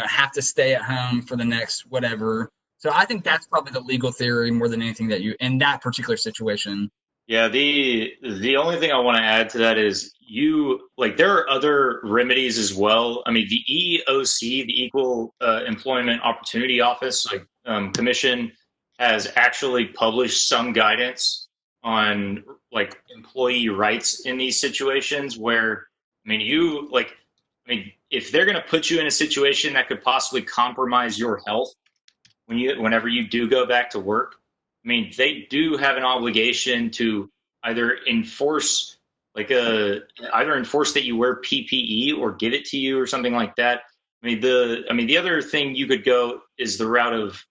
have to stay at home for the next whatever. So I think that's probably the legal theory more than anything that you in that particular situation. Yeah, the only thing I want to add to that is there are other remedies as well. I mean, the EOC, the Equal Employment Opportunity Office, commission, has actually published some guidance on employee rights in these situations where, if they're going to put you in a situation that could possibly compromise your health whenever you do go back to work, they do have an obligation to either enforce that you wear PPE or give it to you or something like that. The other thing you could go is the route of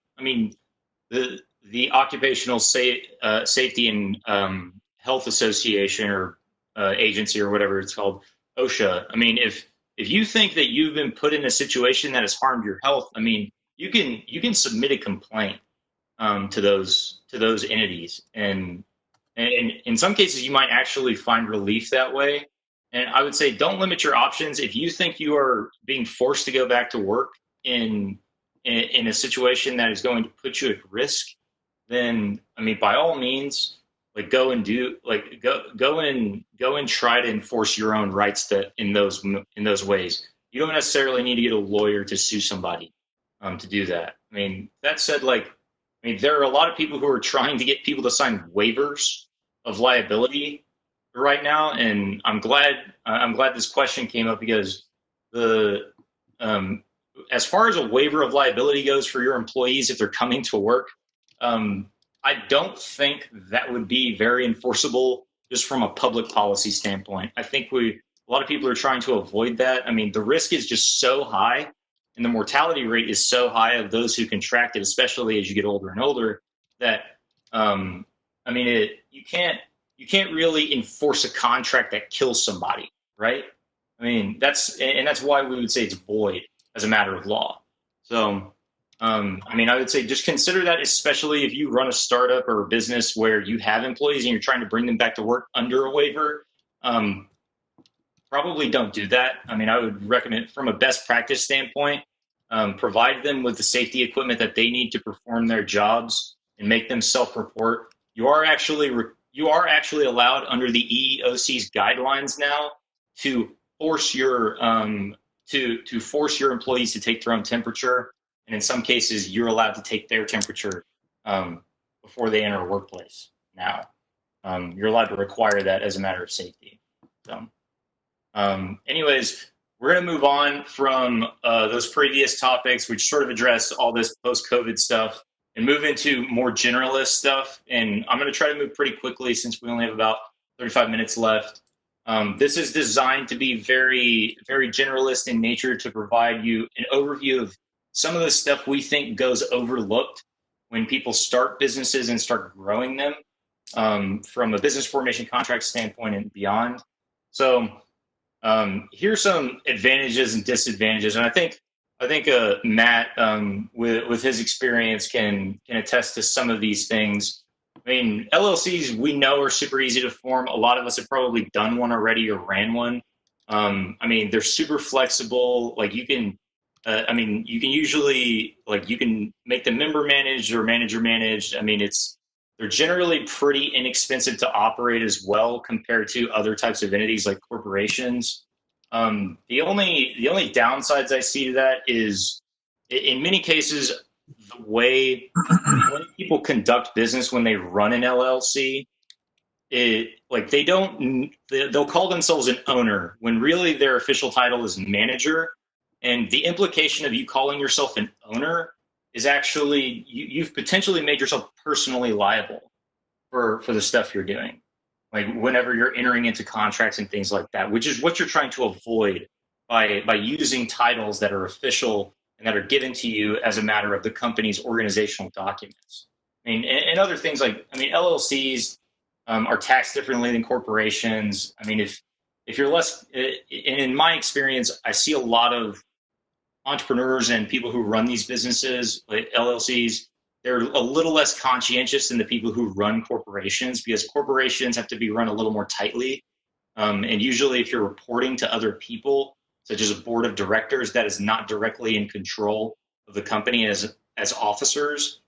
the Occupational Safety and Health Association or agency or whatever it's called, OSHA. If you think that you've been put in a situation that has harmed your health, you can submit a complaint to those entities, and in some cases you might actually find relief that way. And I would say don't limit your options. If you think you are being forced to go back to work in a situation that is going to put you at risk, then by all means, go and try to enforce your own rights in those ways. You don't necessarily need to get a lawyer to sue somebody to do that. That said, there are a lot of people who are trying to get people to sign waivers of liability right now, and I'm glad this question came up because as far as a waiver of liability goes for your employees if they're coming to work, I don't think that would be very enforceable just from a public policy standpoint. I think a lot of people are trying to avoid that. The risk is just so high, and the mortality rate is so high of those who contract it, especially as you get older and older, that you can't really enforce a contract that kills somebody, right? That's why we would say it's void as a matter of law. So, I would say just consider that, especially if you run a startup or a business where you have employees and you're trying to bring them back to work under a waiver. Probably don't do that. I would recommend, from a best practice standpoint, provide them with the safety equipment that they need to perform their jobs and make them self-report. You are actually allowed under the EEOC's guidelines now to force your employees to take their own temperature, and in some cases, you're allowed to take their temperature before they enter a workplace. Now, you're allowed to require that as a matter of safety. So, anyways, we're going to move on from those previous topics, which sort of address all this post-COVID stuff, and move into more generalist stuff. And I'm going to try to move pretty quickly since we only have about 35 minutes left. This is designed to be very, very generalist in nature to provide you an overview of some of the stuff we think goes overlooked when people start businesses and start growing them from a business formation contract standpoint and beyond. So here's some advantages and disadvantages. And I think Matt, with his experience, can attest to some of these things. LLCs we know are super easy to form. A lot of us have probably done one already or ran one. They're super flexible. You can usually you can make them member managed or manager managed. They're generally pretty inexpensive to operate as well compared to other types of entities like corporations. The only downsides I see to that is, in many cases, the way people conduct business when they run an LLC. They'll call themselves an owner when really their official title is manager. And the implication of you calling yourself an owner is actually you've potentially made yourself personally liable for the stuff you're doing. Like whenever you're entering into contracts and things like that, which is what you're trying to avoid by using titles that are official and that are given to you as a matter of the company's organizational documents. I mean, and other things like, I mean, LLCs are taxed differently than corporations. I mean, if you're less, in my experience, I see a lot of entrepreneurs and people who run these businesses, like LLCs, they're a little less conscientious than the people who run corporations, because corporations have to be run a little more tightly. And usually, if you're reporting to other people, such as a board of directors that is not directly in control of the company as officers,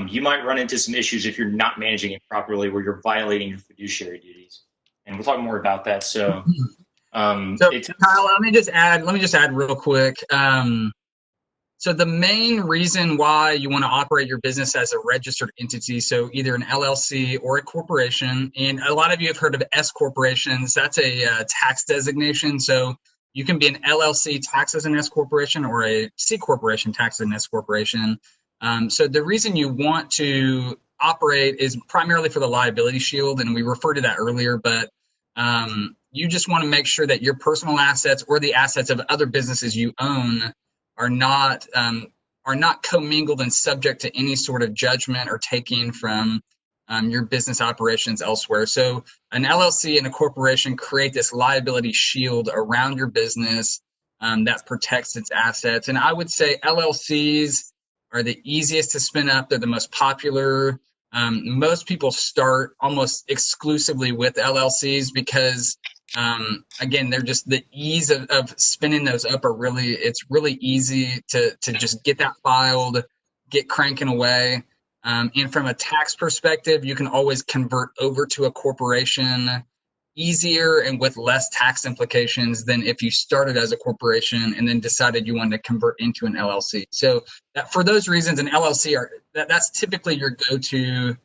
you might run into some issues if you're not managing it properly, where you're violating your fiduciary duties. And we'll talk more about that. So, Kyle, let me just add real quick. So the main reason why you want to operate your business as a registered entity, so either an LLC or a corporation, and a lot of you have heard of S corporations. That's a tax designation. So you can be an LLC taxed as an S corporation or a C corporation taxed as an S corporation. So the reason you want to operate is primarily for the liability shield, and we referred to that earlier, but you just want to make sure that your personal assets or the assets of other businesses you own are not commingled and subject to any sort of judgment or taking from your business operations elsewhere. So an LLC and a corporation create this liability shield around your business that protects its assets. And I would say LLCs are the easiest to spin up. They're the most popular. Most people start almost exclusively with LLCs because again, they're just the ease of spinning those up it's really easy to just get that filed, get cranking away. And from a tax perspective, you can always convert over to a corporation easier and with less tax implications than if you started as a corporation and then decided you wanted to convert into an LLC. So for those reasons, an LLC that's typically your go-to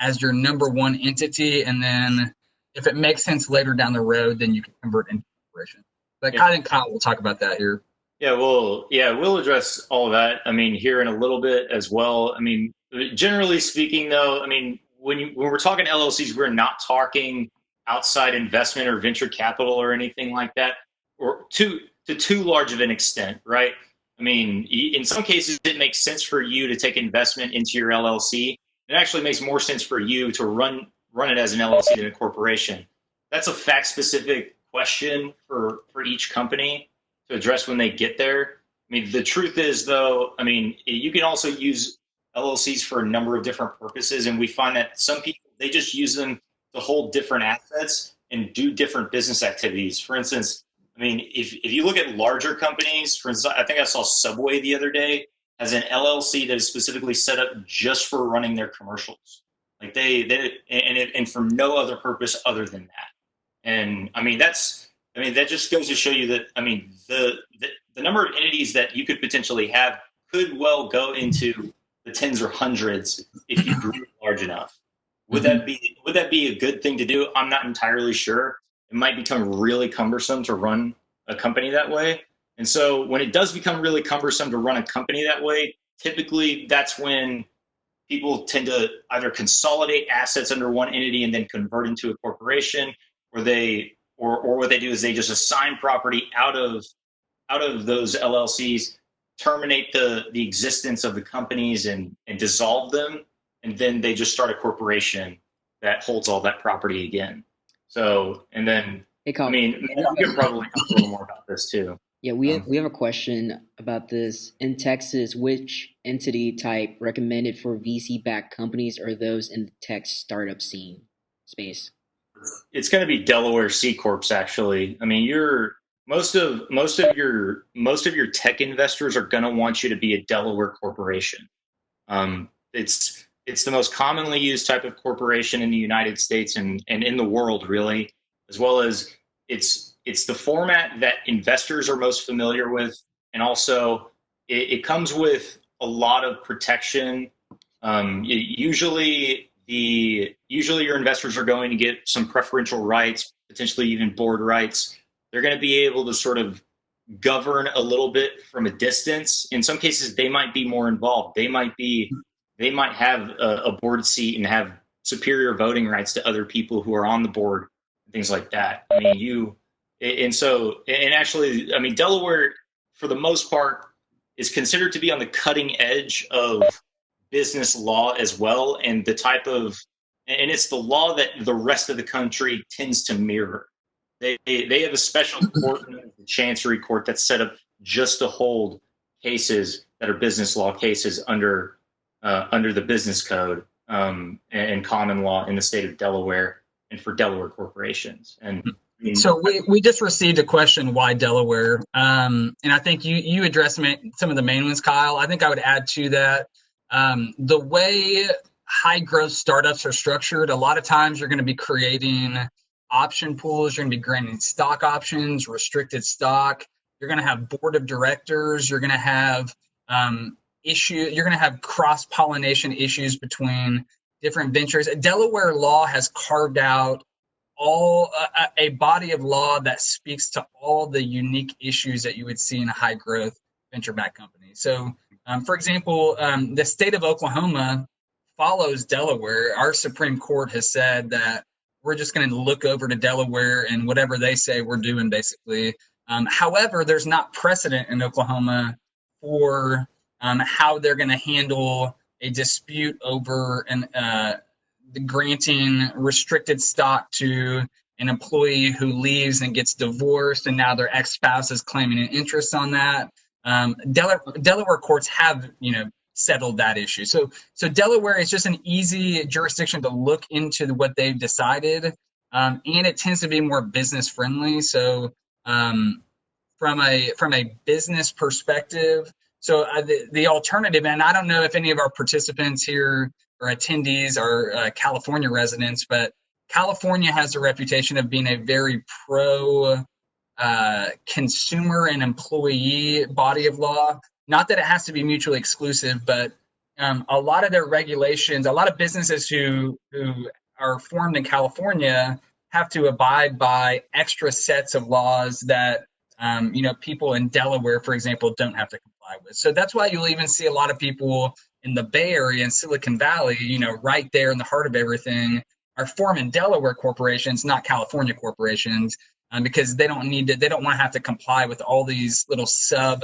as your number one entity, and then if it makes sense later down the road, then you can convert into a corporation. But Kyle will talk about that here. We'll address all of that. I mean, here in a little bit as well. I mean, generally speaking, though, I mean, when we're talking LLCs, we're not talking outside investment or venture capital or anything like that, or to too large of an extent, right? I mean, in some cases, it makes sense for you to take investment into your LLC. It actually makes more sense for you to run it as an LLC than a corporation. That's a fact-specific question for each company to address when they get there. I mean, the truth is, though, I mean, you can also use LLCs for a number of different purposes, and we find that some people, they just use them to hold different assets and do different business activities. For instance, I mean, if you look at larger companies, for instance, I think I saw Subway the other day has an LLC that is specifically set up just for running their commercials. Like and for no other purpose other than that. And I mean, that just goes to show you that, I mean, the number of entities that you could potentially have could well go into the tens or hundreds if you grew large enough. Would that be a good thing to do? I'm not entirely sure. It might become really cumbersome to run a company that way. And so when it does become really cumbersome to run a company that way, typically that's when people tend to either consolidate assets under one entity and then convert into a corporation, or what they do is they just assign property out of those LLCs, terminate the existence of the companies and dissolve them, and then they just start a corporation that holds all that property again. So, and then, Hey, Kyle, I mean, you can probably talk a little more about this too. Yeah, we have a question about this. In Texas, which entity type recommended for VC-backed companies are those in the tech startup scene space? It's going to be Delaware C corps. Actually, I mean, most of your tech investors are going to want you to be a Delaware corporation. It's the most commonly used type of corporation in the United States and in the world, really, as well as it's the format that investors are most familiar with, and also it comes with a lot of protection. Usually your investors are going to get some preferential rights, potentially even board rights. They're going to be able to sort of govern a little bit from a distance. In some cases, they might be more involved. They might have a board seat and have superior voting rights to other people who are on the board, and things like that. I mean, and actually, I mean, Delaware, for the most part, is considered to be on the cutting edge of business law as well, and it's the law that the rest of the country tends to mirror. They have a special court, the Chancery Court, that's set up just to hold cases that are business law cases under the business code and common law in the state of Delaware and for Delaware corporations. And so we just received a question, why Delaware? And I think you addressed some of the main ones, Kyle. I think I would add to that, the way high growth startups are structured, a lot of times you're going to be creating option pools, you're going to be granting stock options, restricted stock, you're going to have board of directors, you're going to have you're going to have cross-pollination issues between different ventures. Delaware law has carved out a body of law that speaks to all the unique issues that you would see in a high growth venture-backed company. So, for example, the state of Oklahoma follows Delaware. Our Supreme Court has said that we're just going to look over to Delaware and whatever they say we're doing, basically. However, there's not precedent in Oklahoma for how they're going to handle a dispute over the granting restricted stock to an employee who leaves and gets divorced, and now their ex-spouse is claiming an interest on that. Delaware courts have, settled that issue. So Delaware is just an easy jurisdiction to look into what they've decided, and it tends to be more business friendly. So from a business perspective, so the alternative, and I don't know if any of our participants here or attendees are California residents, but California has a reputation of being a very pro consumer and employee body of law. Not that it has to be mutually exclusive, but a lot of their regulations, a lot of businesses who are formed in California have to abide by extra sets of laws that people in Delaware, for example, don't have to comply with. So that's why you'll even see a lot of people in the Bay Area and Silicon Valley, right there in the heart of everything, are forming Delaware corporations, not California corporations, because they don't want to have to comply with all these little sub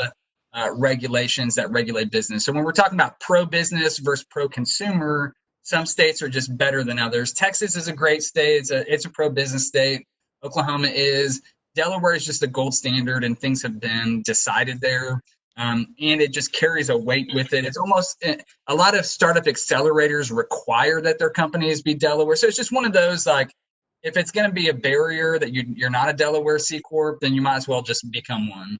regulations that regulate business. So when we're talking about pro-business versus pro-consumer, some states are just better than others. Texas is a great state. It's a pro-business state. Oklahoma is. Delaware is just the gold standard, and things have been decided there. And it just carries a weight with it. It's almost a lot of startup accelerators require that their companies be Delaware. So it's just one of those, like, if it's going to be a barrier that you're not a Delaware C Corp, then you might as well just become one.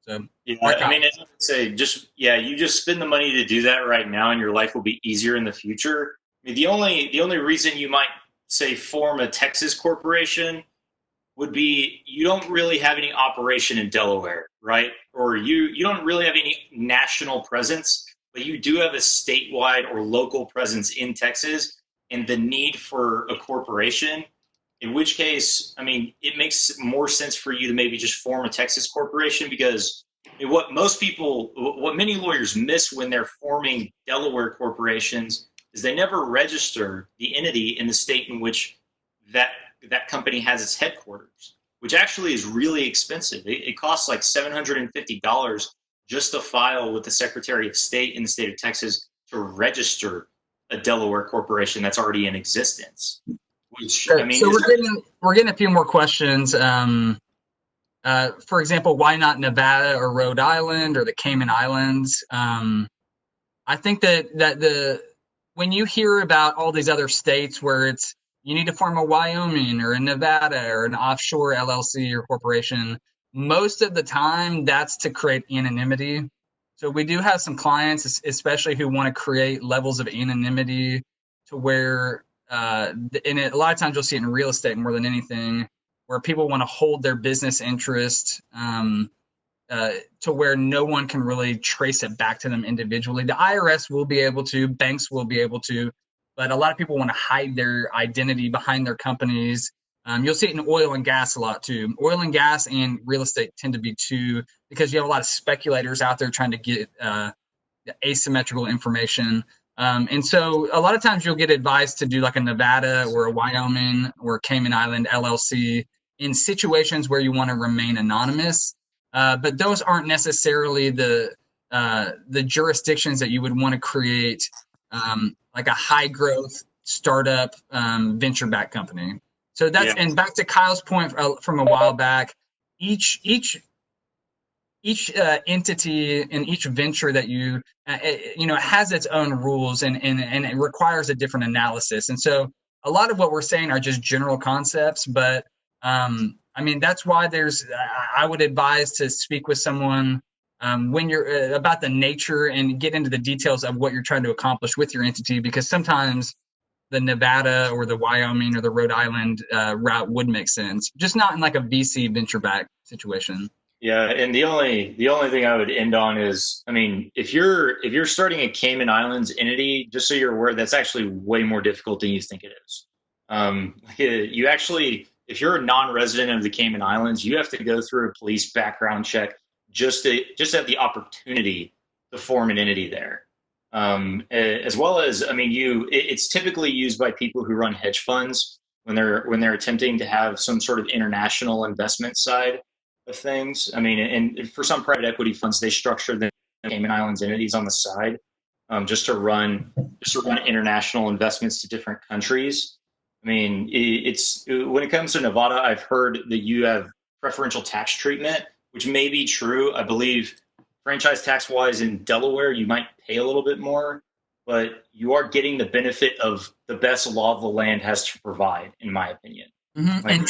So yeah, I mean, I would say you just spend the money to do that right now, and your life will be easier in the future. I mean, the only reason you might say form a Texas corporation would be you don't really have any operation in Delaware, right? Or you don't really have any national presence, but you do have a statewide or local presence in Texas, and the need for a corporation, in which case, I mean, it makes more sense for you to maybe just form a Texas corporation, because what many lawyers miss when they're forming Delaware corporations is they never register the entity in the state in which that company has its headquarters, which actually is really expensive. It costs like $750 just to file with the Secretary of State in the state of Texas to register a Delaware corporation that's already in existence. Which, sure. I mean, so we're getting a few more questions. For example, why not Nevada or Rhode Island or the Cayman Islands? I think that when you hear about all these other states where you need to form a Wyoming or a Nevada or an offshore LLC or corporation, most of the time that's to create anonymity. So we do have some clients, especially who want to create levels of anonymity to where, and a lot of times you'll see it in real estate more than anything, where people want to hold their business interest to where no one can really trace it back to them individually. The IRS will be able to, banks will be able to, but a lot of people want to hide their identity behind their companies You'll see it in oil and gas a lot too. Oil and gas and real estate tend to be two, because you have a lot of speculators out there trying to get asymmetrical information. And so a lot of times you'll get advice to do like a Nevada or a Wyoming or a Cayman Island LLC in situations where you want to remain anonymous. But those aren't necessarily the jurisdictions that you would want to create like a high growth startup venture backed company. So that's, Yeah. and back to Kyle's point from a while back, each entity and each venture that has its own rules, and it requires a different analysis. And so a lot of what we're saying are just general concepts, but I mean, that's why I would advise to speak with someone when you're about the nature and get into the details of what you're trying to accomplish with your entity, because sometimes the Nevada or the Wyoming or the Rhode Island route would make sense, just not in like a VC venture back situation. Yeah, and the only thing I would end on is, I mean, if you're starting a Cayman Islands entity, just so you're aware, that's actually way more difficult than you think it is. You actually, if you're a non-resident of the Cayman Islands, you have to go through a police background check just have the opportunity to form an entity there. As well as, I mean, it's typically used by people who run hedge funds when they're attempting to have some sort of international investment side of things. I mean, and for some private equity funds, they structure the Cayman Islands entities on the side, just to run international investments to different countries. I mean, it's when it comes to Nevada, I've heard that you have preferential tax treatment, which may be true. I believe franchise tax wise in Delaware, you might pay a little bit more, but you are getting the benefit of the best law the land has to provide, in my opinion. Mm-hmm. Like, And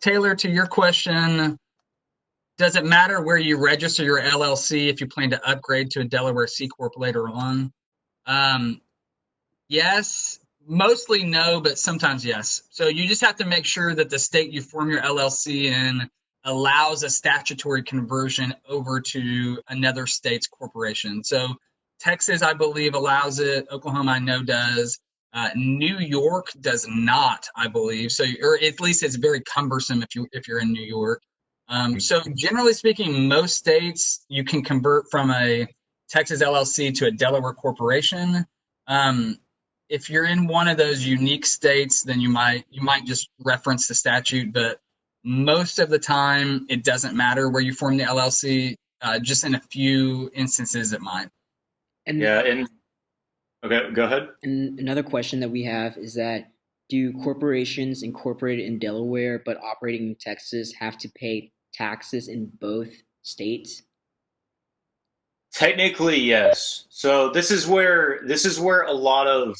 Taylor, to your question, does it matter where you register your LLC if you plan to upgrade to a Delaware C Corp later on? Yes, mostly no, but sometimes yes. So you just have to make sure that the state you form your LLC in allows a statutory conversion over to another state's corporation. So Texas, I believe, allows it. Oklahoma, I know, does. New York does not, I believe. So, or at least it's very cumbersome if you're in New York. So generally speaking, most states you can convert from a Texas LLC to a Delaware corporation. If you're in one of those unique states, then you might just reference the statute, but most of the time it doesn't matter where you form the LLC. Just in a few instances, it might. yeah, And and okay, go ahead. and another question that we have is that, do corporations incorporated in Delaware but operating in Texas have to pay taxes in both states? Technically, yes. So this is where a lot of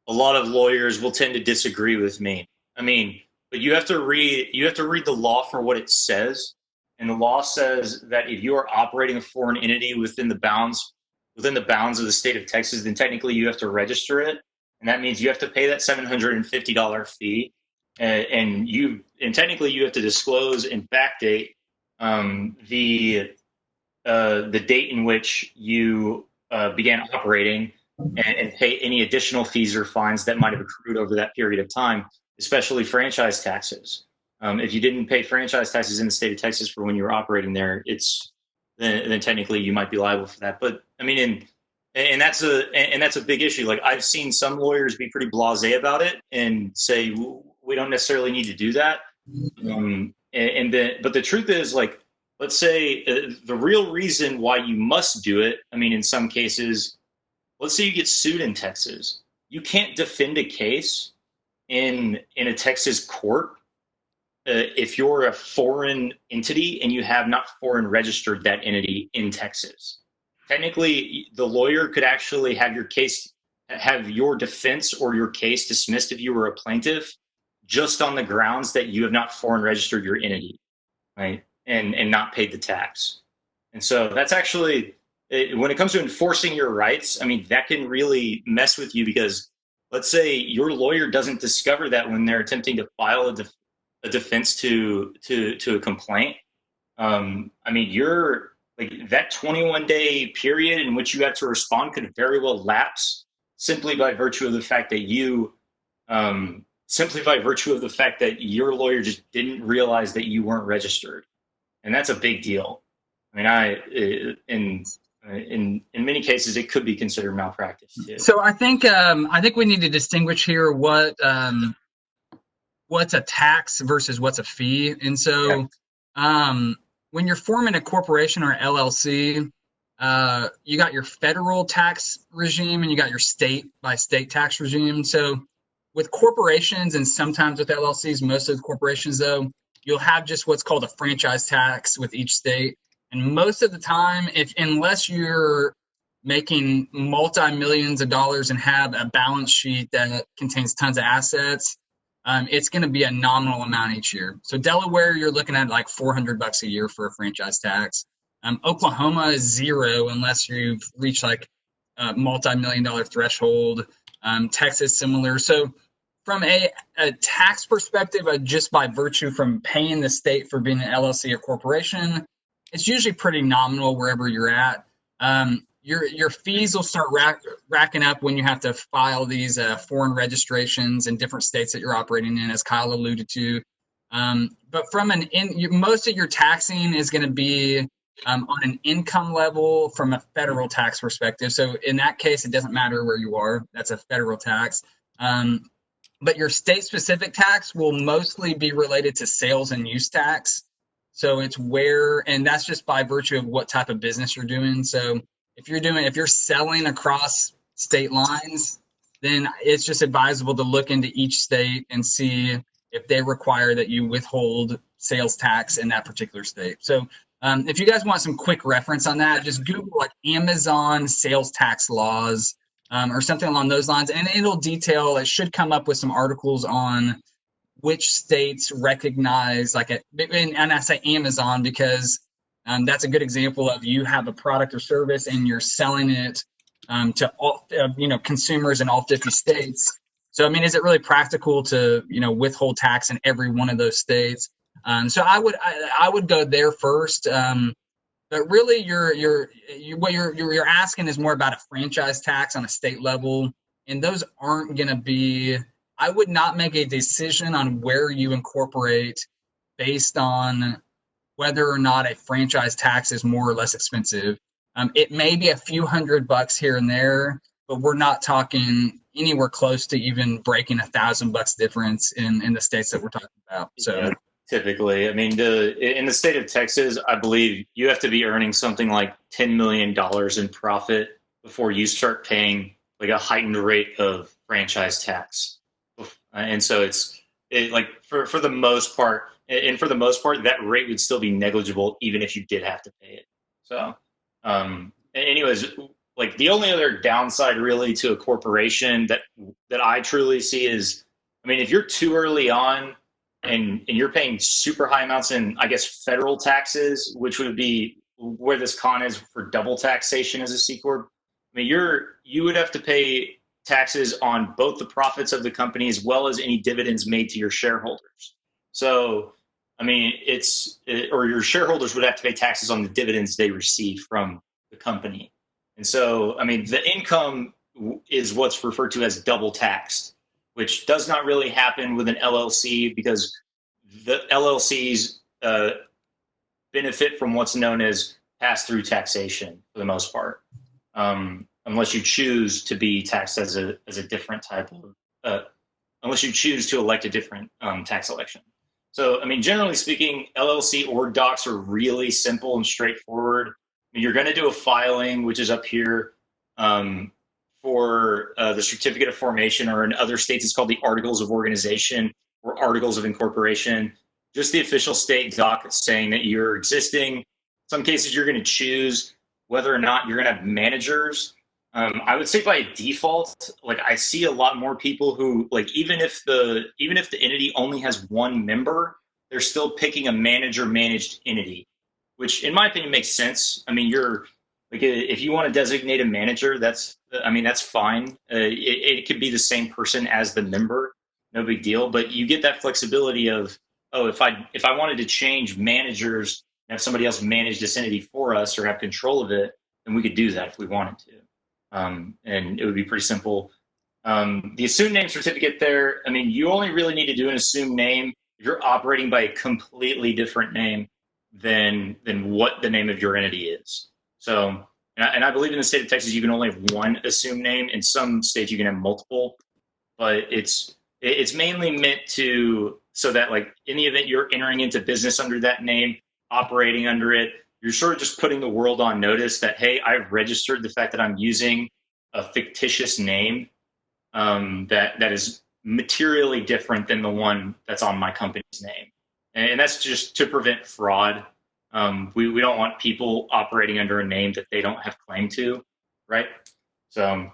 lawyers will tend to disagree with me. I mean, but you have to read the law for what it says, and the law says that if you are operating a foreign entity within the bounds of the state of Texas, then technically you have to register it, and that means you have to pay that $750 fee, and technically you have to disclose and backdate the date in which you began operating, and pay any additional fees or fines that might have accrued over that period of time, especially franchise taxes. If you didn't pay franchise taxes in the state of Texas for when you were operating there, then technically you might be liable for that. But I mean, and that's a big issue. Like, I've seen some lawyers be pretty blasé about it and say we don't necessarily need to do that. But the truth is, like, let's say the real reason why you must do it. I mean, in some cases, let's say you get sued in Texas, you can't defend a case in a Texas court if you're a foreign entity and you have not foreign registered that entity in Texas. Technically, the lawyer could actually have your defense or your case dismissed if you were a plaintiff, just on the grounds that you have not foreign registered your entity, right? And not paid the tax. And so that's actually, when it comes to enforcing your rights, I mean, that can really mess with you, because let's say your lawyer doesn't discover that when they're attempting to file a defense to a complaint. I mean, you're like, that 21-day period in which you have to respond could very well lapse simply by virtue of the fact that you simply by virtue of the fact that your lawyer just didn't realize that you weren't registered, and that's a big deal. I mean, in many cases, it could be considered malpractice too. So I think we need to distinguish here what's a tax versus what's a fee. And Yeah. so when you're forming a corporation or LLC, you got your federal tax regime and you got your state by state tax regime. So with corporations and sometimes with LLCs, most of the corporations though, you'll have just what's called a franchise tax with each state. And most of the time, unless you're making multi-millions of dollars and have a balance sheet that contains tons of assets, it's going to be a nominal amount each year. So Delaware, you're looking at like $400 a year for a franchise tax. Oklahoma is zero unless you've reached like a multi-million-dollar threshold. Texas, similar. So from a tax perspective, just by virtue from paying the state for being an LLC or corporation, it's usually pretty nominal wherever you're at. Your fees will start racking up when you have to file these foreign registrations in different states that you're operating in, as Kyle alluded to. But from most of your taxing is going to be on an income level from a federal tax perspective. So in that case, it doesn't matter where you are. That's a federal tax. But your state-specific tax will mostly be related to sales and use tax. So it's and that's just by virtue of what type of business you're doing. So if you're selling across state lines, then it's just advisable to look into each state and see if they require that you withhold sales tax in that particular state. So if you guys want some quick reference on that, just Google like Amazon sales tax laws or something along those lines, and it should come up with some articles on which states recognize and I say Amazon because that's a good example of you have a product or service and you're selling it to all consumers in all 50 states. So I mean, is it really practical to withhold tax in every one of those states? So I would go there first. But really, what you're asking is more about a franchise tax on a state level, and those aren't going to be. I would not make a decision on where you incorporate based on whether or not a franchise tax is more or less expensive. It may be a few $100 here and there, but we're not talking anywhere close to even breaking $1,000 difference in the states that we're talking about. So. Yeah, typically, I mean, in the state of Texas, I believe you have to be earning something like $10 million in profit before you start paying like a heightened rate of franchise tax. And so for the most part, that rate would still be negligible even if you did have to pay it. So, anyways, like the only other downside really to a corporation that I truly see is, I mean, if you're too early on and you're paying super high amounts in, I guess, federal taxes, which would be where this con is for double taxation as a C corp. I mean, you would have to pay taxes on both the profits of the company as well as any dividends made to your shareholders. So, I mean, or your shareholders would have to pay taxes on the dividends they receive from the company. And so, I mean, the income is what's referred to as double taxed, which does not really happen with an LLC because the LLCs benefit from what's known as pass-through taxation for the most part. Unless you choose to be taxed as a different type of, unless you choose to elect a different tax election. So, I mean, generally speaking, LLC org docs are really simple and straightforward. I mean, you're going to do a filing, which is up here for the certificate of formation, or in other states, it's called the articles of organization or articles of incorporation. Just the official state doc saying that you're existing. In some cases, you're going to choose whether or not you're going to have managers. I would say by default, like I see a lot more people who, like, even if the entity only has one member, they're still picking a manager managed entity, which in my opinion makes sense. I mean, if you want to designate a manager, that's fine. It could be the same person as the member, no big deal. But you get that flexibility of, if I wanted to change managers and have somebody else manage this entity for us or have control of it, then we could do that if we wanted to. And it would be pretty simple. The assumed name certificate there, I mean, you only really need to do an assumed name if you're operating by a completely different name than what the name of your entity is. So, and I believe in the state of Texas, you can only have one assumed name. In some states, you can have multiple, but it's mainly meant to so that like in the event you're entering into business under that name, operating under it, you're sort of just putting the world on notice that hey, I've registered the fact that I'm using a fictitious name that is materially different than the one that's on my company's name, and that's just to prevent fraud. We don't want people operating under a name that they don't have claim to, right? So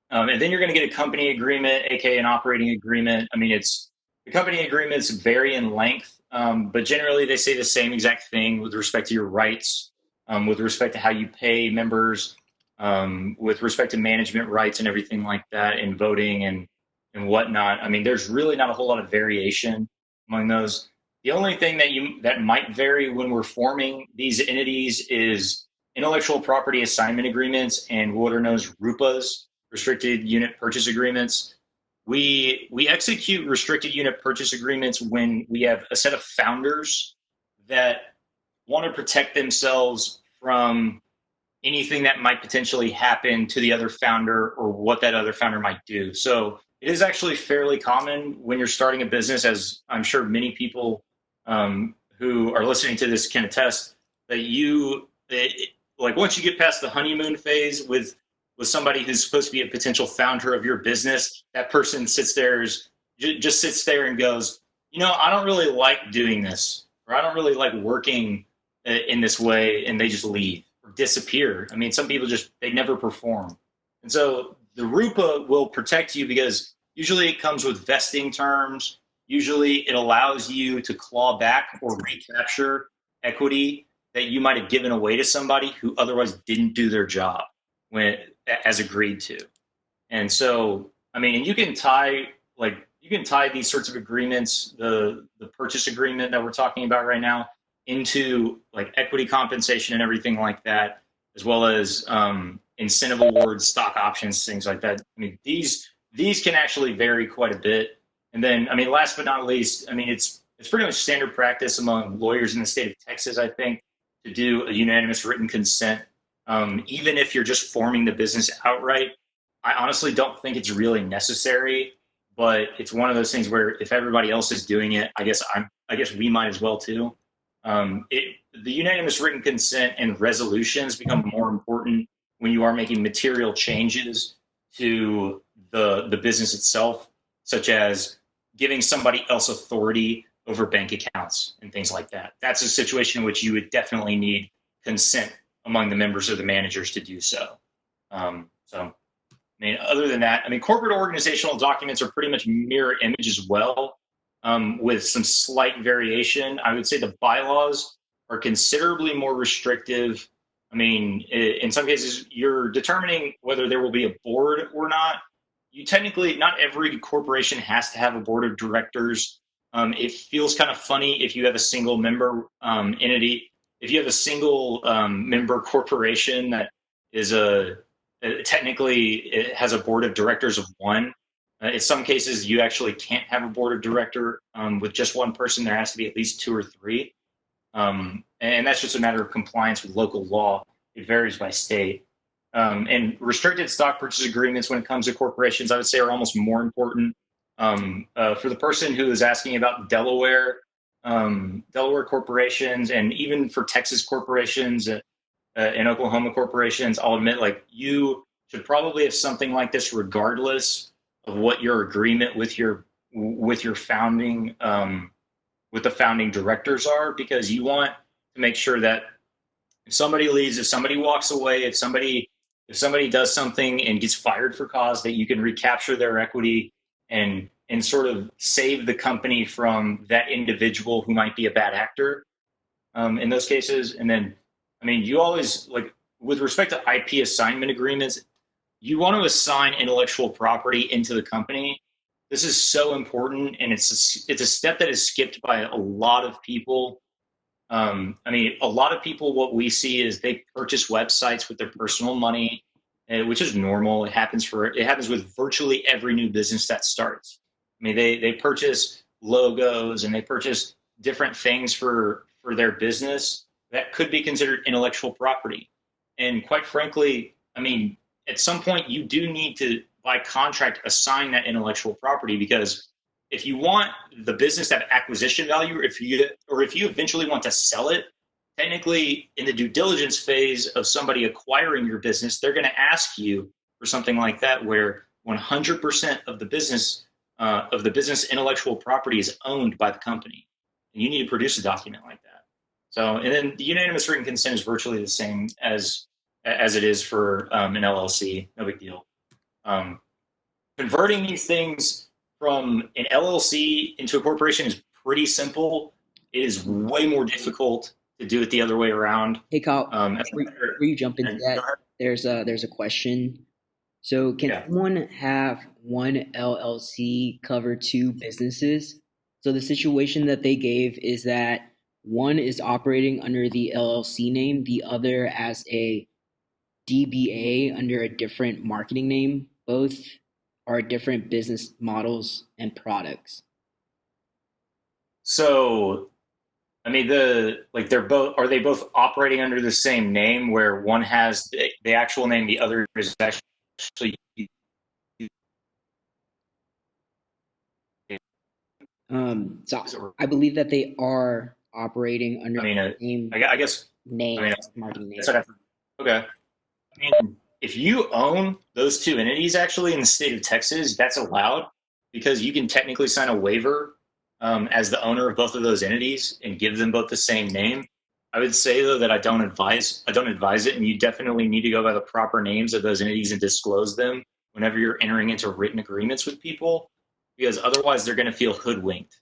and then you're going to get a company agreement, aka an operating agreement. I mean, it's the company agreements vary in length, but generally they say the same exact thing with respect to your rights, with respect to how you pay members, with respect to management rights and everything like that, and voting and whatnot. I mean, there's really not a whole lot of variation among those. The only thing that might vary when we're forming these entities is intellectual property assignment agreements and what are known as RUPAs, restricted unit purchase agreements. We execute restricted unit purchase agreements when we have a set of founders that want to protect themselves from anything that might potentially happen to the other founder or what that other founder might do. So it is actually fairly common when you're starting a business, as I'm sure many people who are listening to this can attest, that like once you get past the honeymoon phase with somebody who's supposed to be a potential founder of your business, that person just sits there and goes, I don't really like doing this, or I don't really like working in this way, and they just leave or disappear. I mean, some people they never perform. And so the RUPA will protect you because usually it comes with vesting terms. Usually it allows you to claw back or recapture equity that you might have given away to somebody who otherwise didn't do their job as agreed to. And so, I mean, you can tie these sorts of agreements, the purchase agreement that we're talking about right now, into like equity compensation and everything like that, as well as incentive awards, stock options, things like that. I mean, these can actually vary quite a bit. And then, I mean, last but not least, I mean, it's pretty much standard practice among lawyers in the state of Texas, I think, to do a unanimous written consent. Even if you're just forming the business outright, I honestly don't think it's really necessary, but it's one of those things where if everybody else is doing it, I guess we might as well too. The unanimous written consent and resolutions become more important when you are making material changes to the business itself, such as giving somebody else authority over bank accounts and things like that. That's a situation in which you would definitely need consent among the members of the managers to do so. I mean, other than that, I mean, corporate organizational documents are pretty much mirror image as well, with some slight variation. I would say the bylaws are considerably more restrictive. I mean, in some cases, you're determining whether there will be a board or not. Not every corporation has to have a board of directors. It feels kind of funny if you have a single member entity. If you have a single member corporation that is technically it has a board of directors of one. In some cases, you actually can't have a board of director with just one person. There has to be at least two or three. And that's just a matter of compliance with local law. It varies by state. And restricted stock purchase agreements when it comes to corporations, I would say, are almost more important. For the person who is asking about Delaware corporations, and even for Texas corporations and Oklahoma corporations, I'll admit, like, you should probably have something like this regardless of what your agreement with your founding with the founding directors are, because you want to make sure that if somebody leaves, if somebody walks away, if somebody does something and gets fired for cause, that you can recapture their equity and sort of save the company from that individual who might be a bad actor in those cases. And then, I mean, you always, like, with respect to IP assignment agreements, you want to assign intellectual property into the company. This is so important, and it's a step that is skipped by a lot of people. I mean, a lot of people, what we see is they purchase websites with their personal money. which is normal. It happens with virtually every new business that starts. I mean, they purchase logos and they purchase different things for their business that could be considered intellectual property. And quite frankly, I mean, at some point you do need to, by contract, assign that intellectual property, because if you want the business to have acquisition value, or if you eventually want to sell it, technically in the due diligence phase of somebody acquiring your business, they're going to ask you for something like that, where 100% of the business intellectual property is owned by the company, and you need to produce a document like that. So, and then the unanimous written consent is virtually the same as it is for an LLC. No big deal. Converting these things from an LLC into a corporation is pretty simple. It is way more difficult to do it the other way around. Hey Kyle, before you jump into that, there's a question. So can someone have one LLC cover two businesses? So the situation that they gave is that one is operating under the LLC name, the other as a DBA under a different marketing name. Both are different business models and products. So, I mean, are they both operating under the same name, where one has the actual name, the other is actually. So I believe that they are operating under the same I guess name, marketing name. Okay. I mean, if you own those two entities, actually, in the state of Texas, that's allowed, because you can technically sign a waiver as the owner of both of those entities and give them both the same name. I would say, though, that I don't advise it, and you definitely need to go by the proper names of those entities and disclose them whenever you're entering into written agreements with people, because otherwise they're going to feel hoodwinked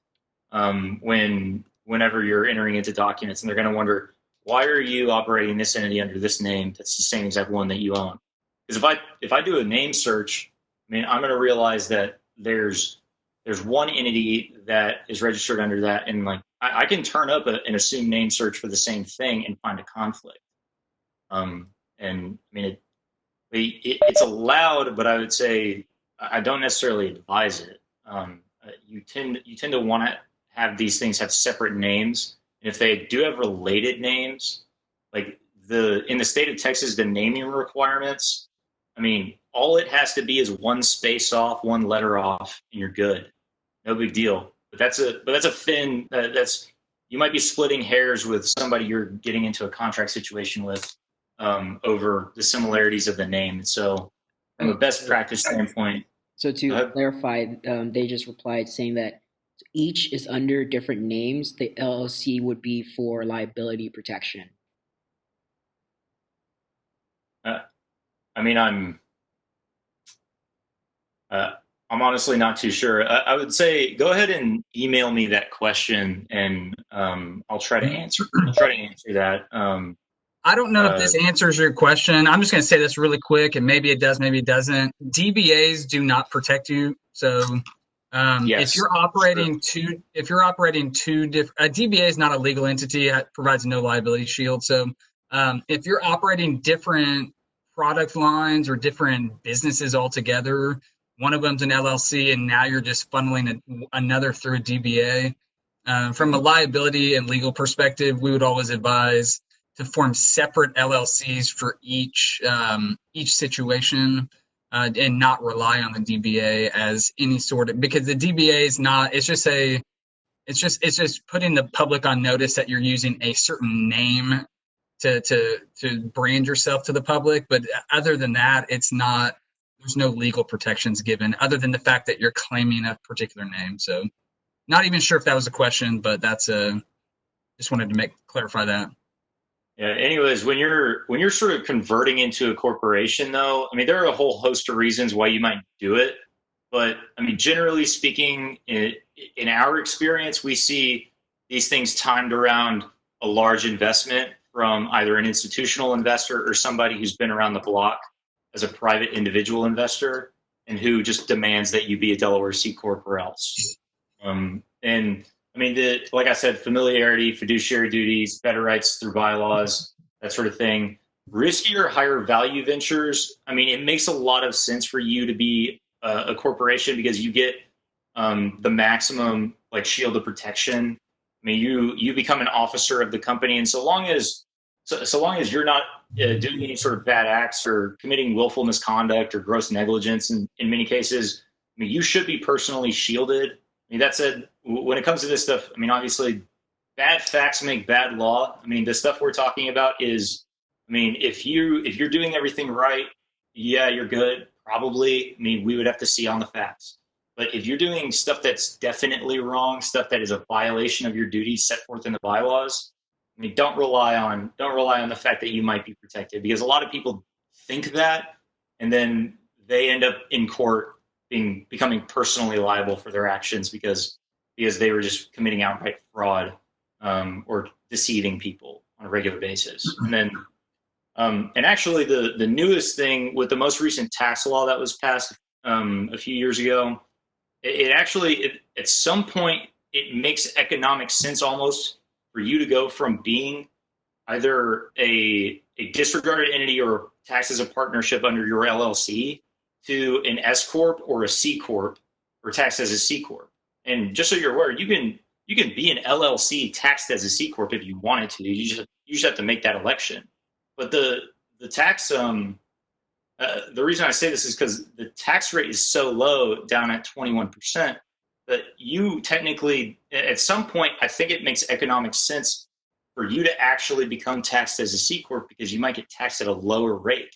whenever you're entering into documents, and they're going to wonder, why are you operating this entity under this name that's the same exact one that you own? Because if I do a name search, I mean, I'm going to realize that there's one entity that is registered under that, and like I can turn up an assumed name search for the same thing and find a conflict. And I mean, it's allowed, but I would say I don't necessarily advise it. You tend to want to have these things have separate names, and if they do have related names, like in the state of Texas, the naming requirements, I mean, all it has to be is one space off, one letter off, and you're good. No big deal. But that's a thin. You might be splitting hairs with somebody you're getting into a contract situation with over the similarities of the name. So, from a best practice standpoint. So to clarify, they just replied saying that each is under different names. The LLC would be for liability protection. I mean, I'm honestly not too sure. I would say go ahead and email me that question, and I'll try to answer. That. I don't know if this answers your question. I'm just going to say this really quick, and maybe it does, maybe it doesn't. DBAs do not protect you. So if you're operating two different, a DBA is not a legal entity. It provides no liability shield. So if you're operating different product lines or different businesses altogether, one of them's an LLC, and now you're just funneling another through a DBA. From a liability and legal perspective, we would always advise to form separate LLCs for each situation, and not rely on the DBA as any sort of, because the DBA is not. It's just putting the public on notice that you're using a certain name to brand yourself to the public. But other than that, it's not. There's no legal protections given other than the fact that you're claiming a particular name. So, not even sure if that was a question, but that's just wanted to clarify that. Yeah. Anyways, when you're sort of converting into a corporation, though, I mean, there are a whole host of reasons why you might do it. But I mean, generally speaking, in our experience, we see these things timed around a large investment from either an institutional investor or somebody who's been around the block as a private individual investor and who just demands that you be a Delaware C Corp or else. And I mean, like I said, familiarity, fiduciary duties, better rights through bylaws, that sort of thing. riskier, higher value ventures, I mean, it makes a lot of sense for you to be a corporation because you get the maximum like shield of protection. I mean, you become an officer of the company, and so long as you're not doing any sort of bad acts or committing willful misconduct or gross negligence, in many cases, I mean, you should be personally shielded. I mean, that said, when it comes to this stuff, I mean, obviously, bad facts make bad law. I mean, the stuff we're talking about is, I mean, if you're doing everything right, yeah, you're good. Probably. I mean, we would have to see on the facts. But if you're doing stuff that's definitely wrong, stuff that is a violation of your duties set forth in the bylaws, I mean, don't rely on the fact that you might be protected because a lot of people think that, and then they end up in court becoming personally liable for their actions because they were just committing outright fraud or deceiving people on a regular basis. And actually, the newest thing with the most recent tax law that was passed a few years ago, it actually at some point it makes economic sense almost for you to go from being either a disregarded entity or taxed as a partnership under your LLC to an S corp or a C corp or taxed as a C corp. And just so you're aware, you can be an LLC taxed as a C corp if you wanted to. You just have to make that election. But the tax the reason I say this is because the tax rate is so low down at 21% that you technically, at some point, I think it makes economic sense for you to actually become taxed as a C Corp because you might get taxed at a lower rate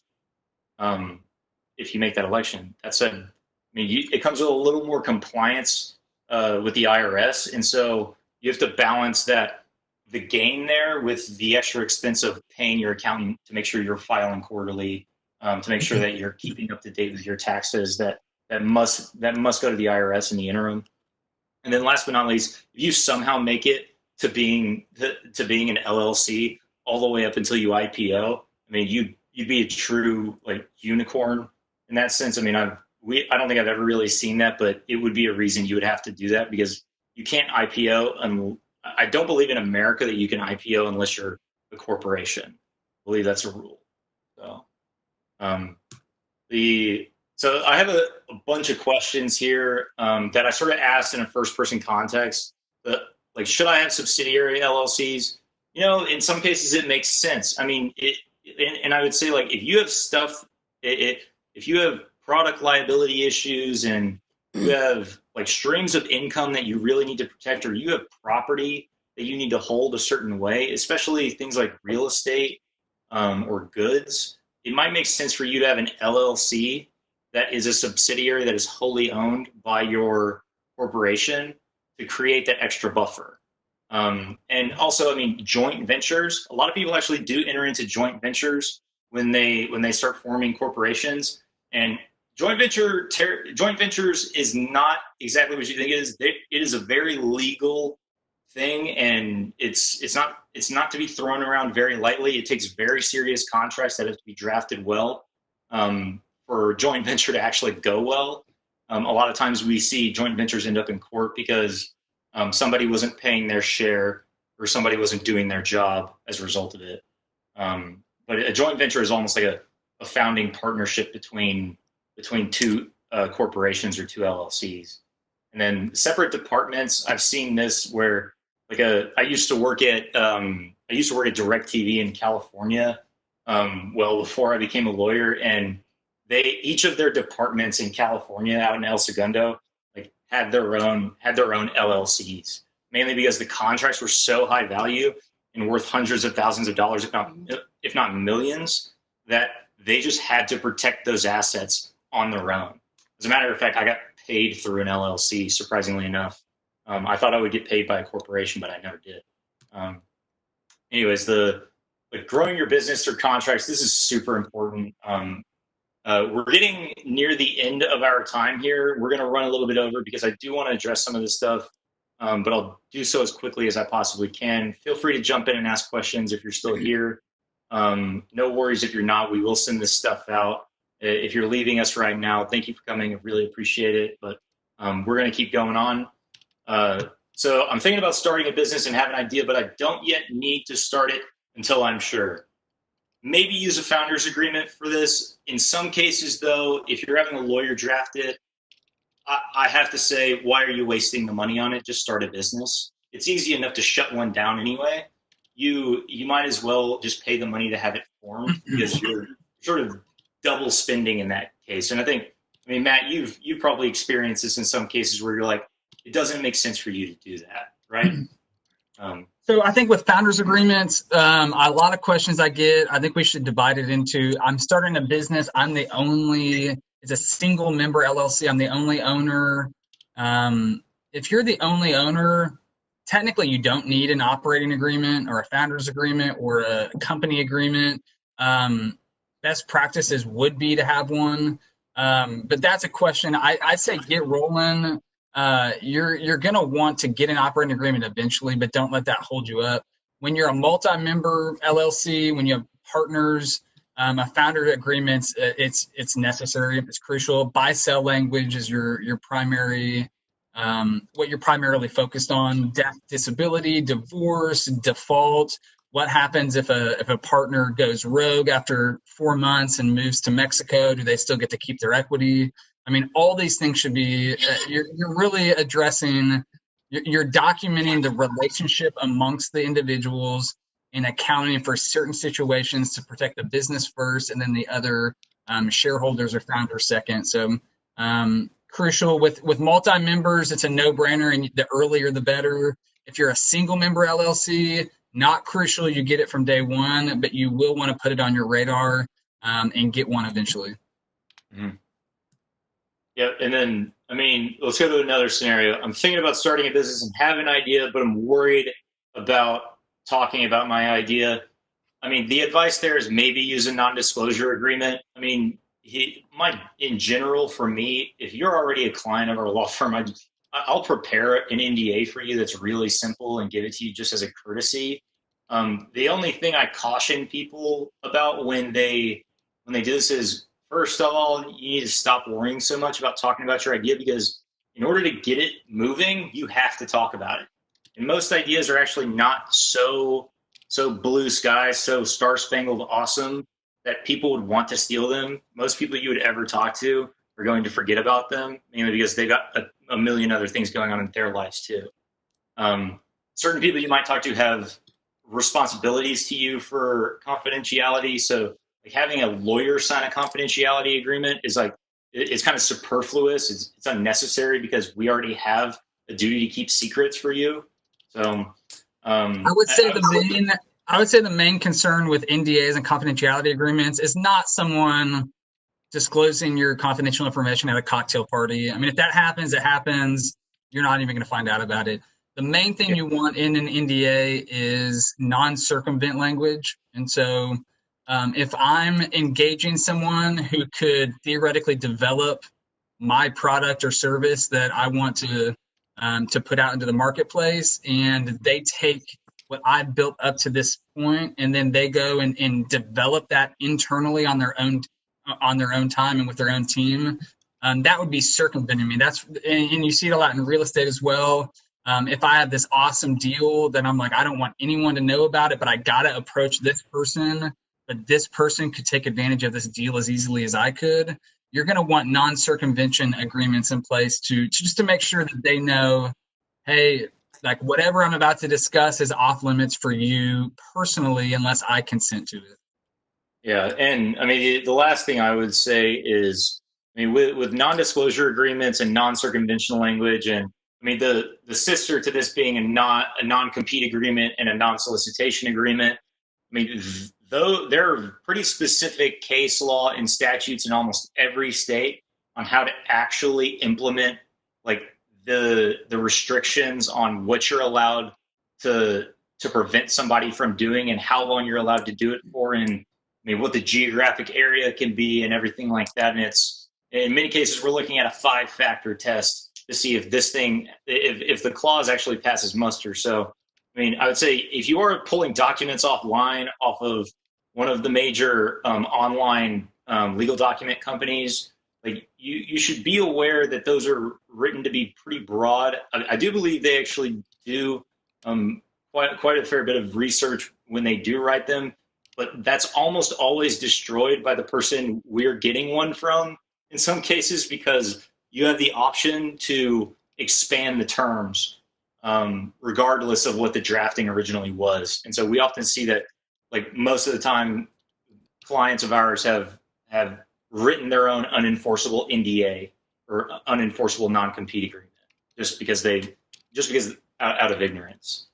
if you make that election. That said, I mean, it comes with a little more compliance with the IRS. And so you have to balance the gain there with the extra expense of paying your accountant to make sure you're filing quarterly, to make sure that you're keeping up to date with your taxes that must go to the IRS in the interim. And then last but not least, if you somehow make it to being an LLC all the way up until you IPO, I mean you'd be a true like unicorn in that sense. I mean I don't think I've ever really seen that, but it would be a reason you would have to do that because you can't IPO and I don't believe in America that you can IPO unless you're a corporation. I believe that's a rule. So um, so I have a bunch of questions here that I sort of asked in a first person context. Like, should I have subsidiary LLCs? You know, in some cases it makes sense. I mean, and I would say like if you have stuff, if you have product liability issues and you have like streams of income that you really need to protect, or you have property that you need to hold a certain way, especially things like real estate or goods, it might make sense for you to have an LLC that is a subsidiary that is wholly owned by your corporation to create that extra buffer. And also, I mean, joint ventures. A lot of people actually do enter into joint ventures when they start forming corporations. And joint ventures is not exactly what you think it is. It is a very legal thing, and it's not to be thrown around very lightly. It takes very serious contracts that have to be drafted well for joint venture to actually go well. A lot of times we see joint ventures end up in court because somebody wasn't paying their share or somebody wasn't doing their job as a result of it. But a joint venture is almost like a founding partnership between two corporations or two LLCs. And then separate departments, I've seen this where I used to work at DirecTV in California, well before I became a lawyer, and each of their departments in California out in El Segundo had their own LLCs, mainly because the contracts were so high value and worth hundreds of thousands of dollars, if not millions, that they just had to protect those assets on their own. As a matter of fact, I got paid through an LLC, surprisingly enough. I thought I would get paid by a corporation, but I never did. Anyways, growing your business through contracts, this is super important. We're getting near the end of our time here. We're going to run a little bit over because I do want to address some of this stuff, but I'll do so as quickly as I possibly can. Feel free to jump in and ask questions if you're still here. No worries if you're not. We will send this stuff out. If you're leaving us right now, thank you for coming. I really appreciate it. But we're going to keep going on. So I'm thinking about starting a business and have an idea, but I don't yet need to start it until I'm sure. maybe use a founder's agreement for this. In some cases, though, if you're having a lawyer draft it, I have to say, why are you wasting the money on it? Just start a business. It's easy enough to shut one down anyway. You might as well just pay the money to have it formed, because you're sort of double spending in that case. And I mean, Matt, you've probably experienced this in some cases where you're like, it doesn't make sense for you to do that, right? So I think with founders agreements, a lot of questions I get, I think we should divide it into, I'm starting a business. It's a single member LLC. I'm the only owner. If you're the only owner, technically you don't need an operating agreement or a founders agreement or a company agreement. Best practices would be to have one. But that's a question. I'd say get rolling. You're going to want to get an operating agreement eventually, but don't let that hold you up. When you're a multi-member LLC, when you have partners, a founder agreement, it's necessary. It's crucial. Buy-sell language is your primary, what you're primarily focused on. Death, disability, divorce, default. What happens if a partner goes rogue after 4 months and moves to Mexico? Do they still get to keep their equity? I mean, all these things should be, you're really addressing, you're documenting the relationship amongst the individuals and accounting for certain situations to protect the business first and then the other shareholders or founders second. So crucial with multi-members, it's a no-brainer, and the earlier the better. If you're a single member LLC, not crucial, you get it from day one, but you will want to put it on your radar and get one eventually. Mm-hmm. Yeah, and then, I mean, let's go to another scenario. I'm thinking about starting a business and have an idea, but I'm worried about talking about my idea. I mean, the advice there is maybe use a non-disclosure agreement. I mean, in general, for me, if you're already a client of our law firm, I'll prepare an NDA for you that's really simple and give it to you just as a courtesy. The only thing I caution people about when they do this is, first of all, you need to stop worrying so much about talking about your idea, because in order to get it moving, you have to talk about it. And most ideas are actually not so blue sky, so star spangled awesome that people would want to steal them. Most people you would ever talk to are going to forget about them, mainly because they got a million other things going on in their lives too. Certain people you might talk to have responsibilities to you for confidentiality. So like having a lawyer sign a confidentiality agreement is like, it's kind of superfluous. It's unnecessary because we already have a duty to keep secrets for you. So I would say the main concern with NDAs and confidentiality agreements is not someone disclosing your confidential information at a cocktail party. I mean, if that happens, it happens. You're not even going to find out about it. The main thing you want in an NDA is non-circumvent language. And so if I'm engaging someone who could theoretically develop my product or service that I want to put out into the marketplace, and they take what I've built up to this point, and then they go and develop that internally on their own time and with their own team, that would be circumventing me. And you see it a lot in real estate as well. If I have this awesome deal that I'm like, I don't want anyone to know about it, but I got to approach this person, but this person could take advantage of this deal as easily as I could. You're going to want non-circumvention agreements in place just to make sure that they know, hey, like whatever I'm about to discuss is off limits for you personally, unless I consent to it. Yeah, and I mean, the last thing I would say is, I mean, with non-disclosure agreements and non-circumventional language, and I mean, the sister to this being a non-compete agreement and a non-solicitation agreement. I mean, though there are pretty specific case law and statutes in almost every state on how to actually implement like the restrictions on what you're allowed to prevent somebody from doing and how long you're allowed to do it for, and I mean what the geographic area can be and everything like that. And it's, in many cases, we're looking at a 5-factor test to see if this thing, if the clause actually passes muster. So I mean, I would say if you are pulling documents offline off of one of the major online legal document companies, like you should be aware that those are written to be pretty broad. I do believe they actually do quite a fair bit of research when they do write them, but that's almost always destroyed by the person we're getting one from in some cases, because you have the option to expand the terms regardless of what the drafting originally was. And so we often see that, like, most of the time clients of ours have written their own unenforceable NDA or unenforceable non-compete agreement just because out of ignorance.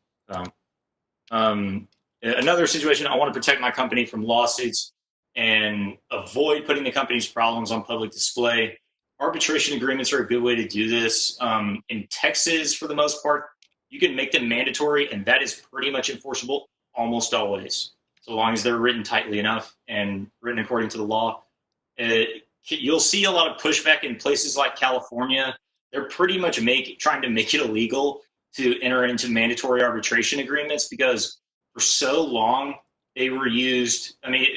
Another situation, I want to protect my company from lawsuits and avoid putting the company's problems on public display. Arbitration agreements are a good way to do this. In Texas, for the most part, you can make them mandatory, and that is pretty much enforceable almost always, so long as they're written tightly enough and written according to the law. You'll see a lot of pushback in places like California. They're pretty much trying to make it illegal to enter into mandatory arbitration agreements because for so long they were used. I mean,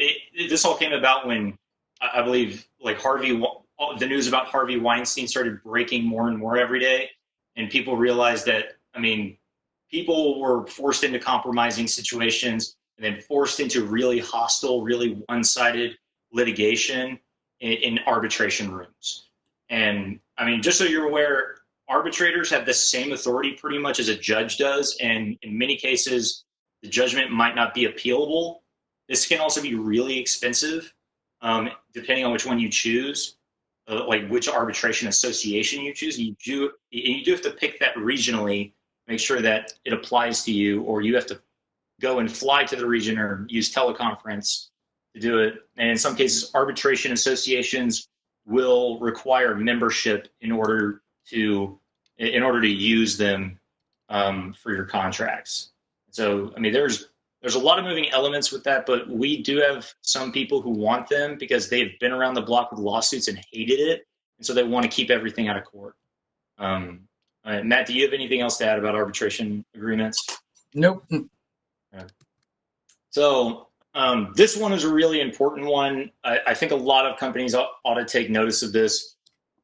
this all came about when I believe, like, the news about Harvey Weinstein started breaking more and more every day, and people realized that, I mean, people were forced into compromising situations and then forced into really hostile, really one-sided litigation in arbitration rooms. And I mean, just so you're aware, arbitrators have the same authority pretty much as a judge does, and in many cases, the judgment might not be appealable. This can also be really expensive, depending on which one you choose, like which arbitration association you choose. You do have to pick that regionally, make sure that it applies to you, or you have to go and fly to the region or use teleconference to do it. And in some cases, arbitration associations will require membership in order to use them for your contracts. So, I mean, there's a lot of moving elements with that, but we do have some people who want them because they've been around the block with lawsuits and hated it, and so they want to keep everything out of court. Matt, do you have anything else to add about arbitration agreements? Nope. So this one is a really important one. I think a lot of companies ought to take notice of this.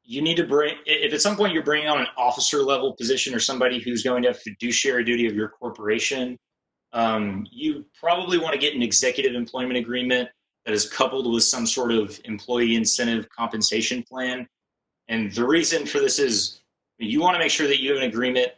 You need to if at some point you're bringing on an officer level position or somebody who's going to have fiduciary duty of your corporation, you probably want to get an executive employment agreement that is coupled with some sort of employee incentive compensation plan. And the reason for this is you want to make sure that you have an agreement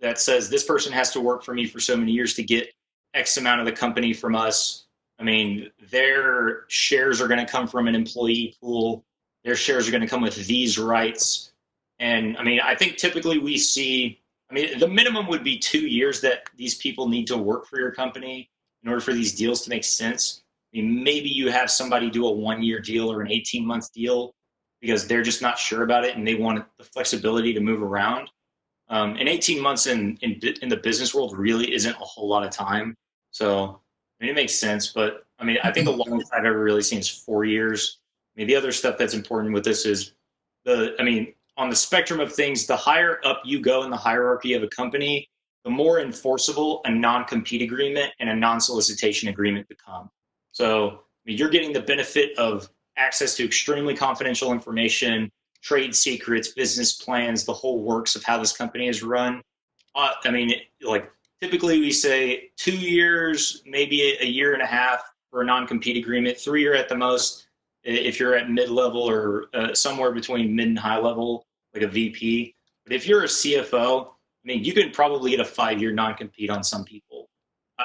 that says this person has to work for me for so many years to get X amount of the company from us. I mean, their shares are going to come from an employee pool. Their shares are going to come with these rights. And I mean, I think typically we see, I mean, the minimum would be 2 years that these people need to work for your company in order for these deals to make sense. I mean, maybe you have somebody do a 1-year deal or an 18-month deal because they're just not sure about it and they want the flexibility to move around. And 18 months in the business world really isn't a whole lot of time. So, I mean, it makes sense. But, I mean, I think the longest I've ever really seen is 4 years. I mean, the other stuff that's important with this is on the spectrum of things, the higher up you go in the hierarchy of a company, the more enforceable a non-compete agreement and a non-solicitation agreement become. So, I mean, you're getting the benefit of access to extremely confidential information, trade secrets, business plans, the whole works of how this company is run. I mean, like, typically we say 2 years, maybe a year and a half for a non-compete agreement, 3 years at the most if you're at mid-level or somewhere between mid and high level, like a VP. But if you're a CFO, I mean, you could probably get a 5-year non-compete on some people.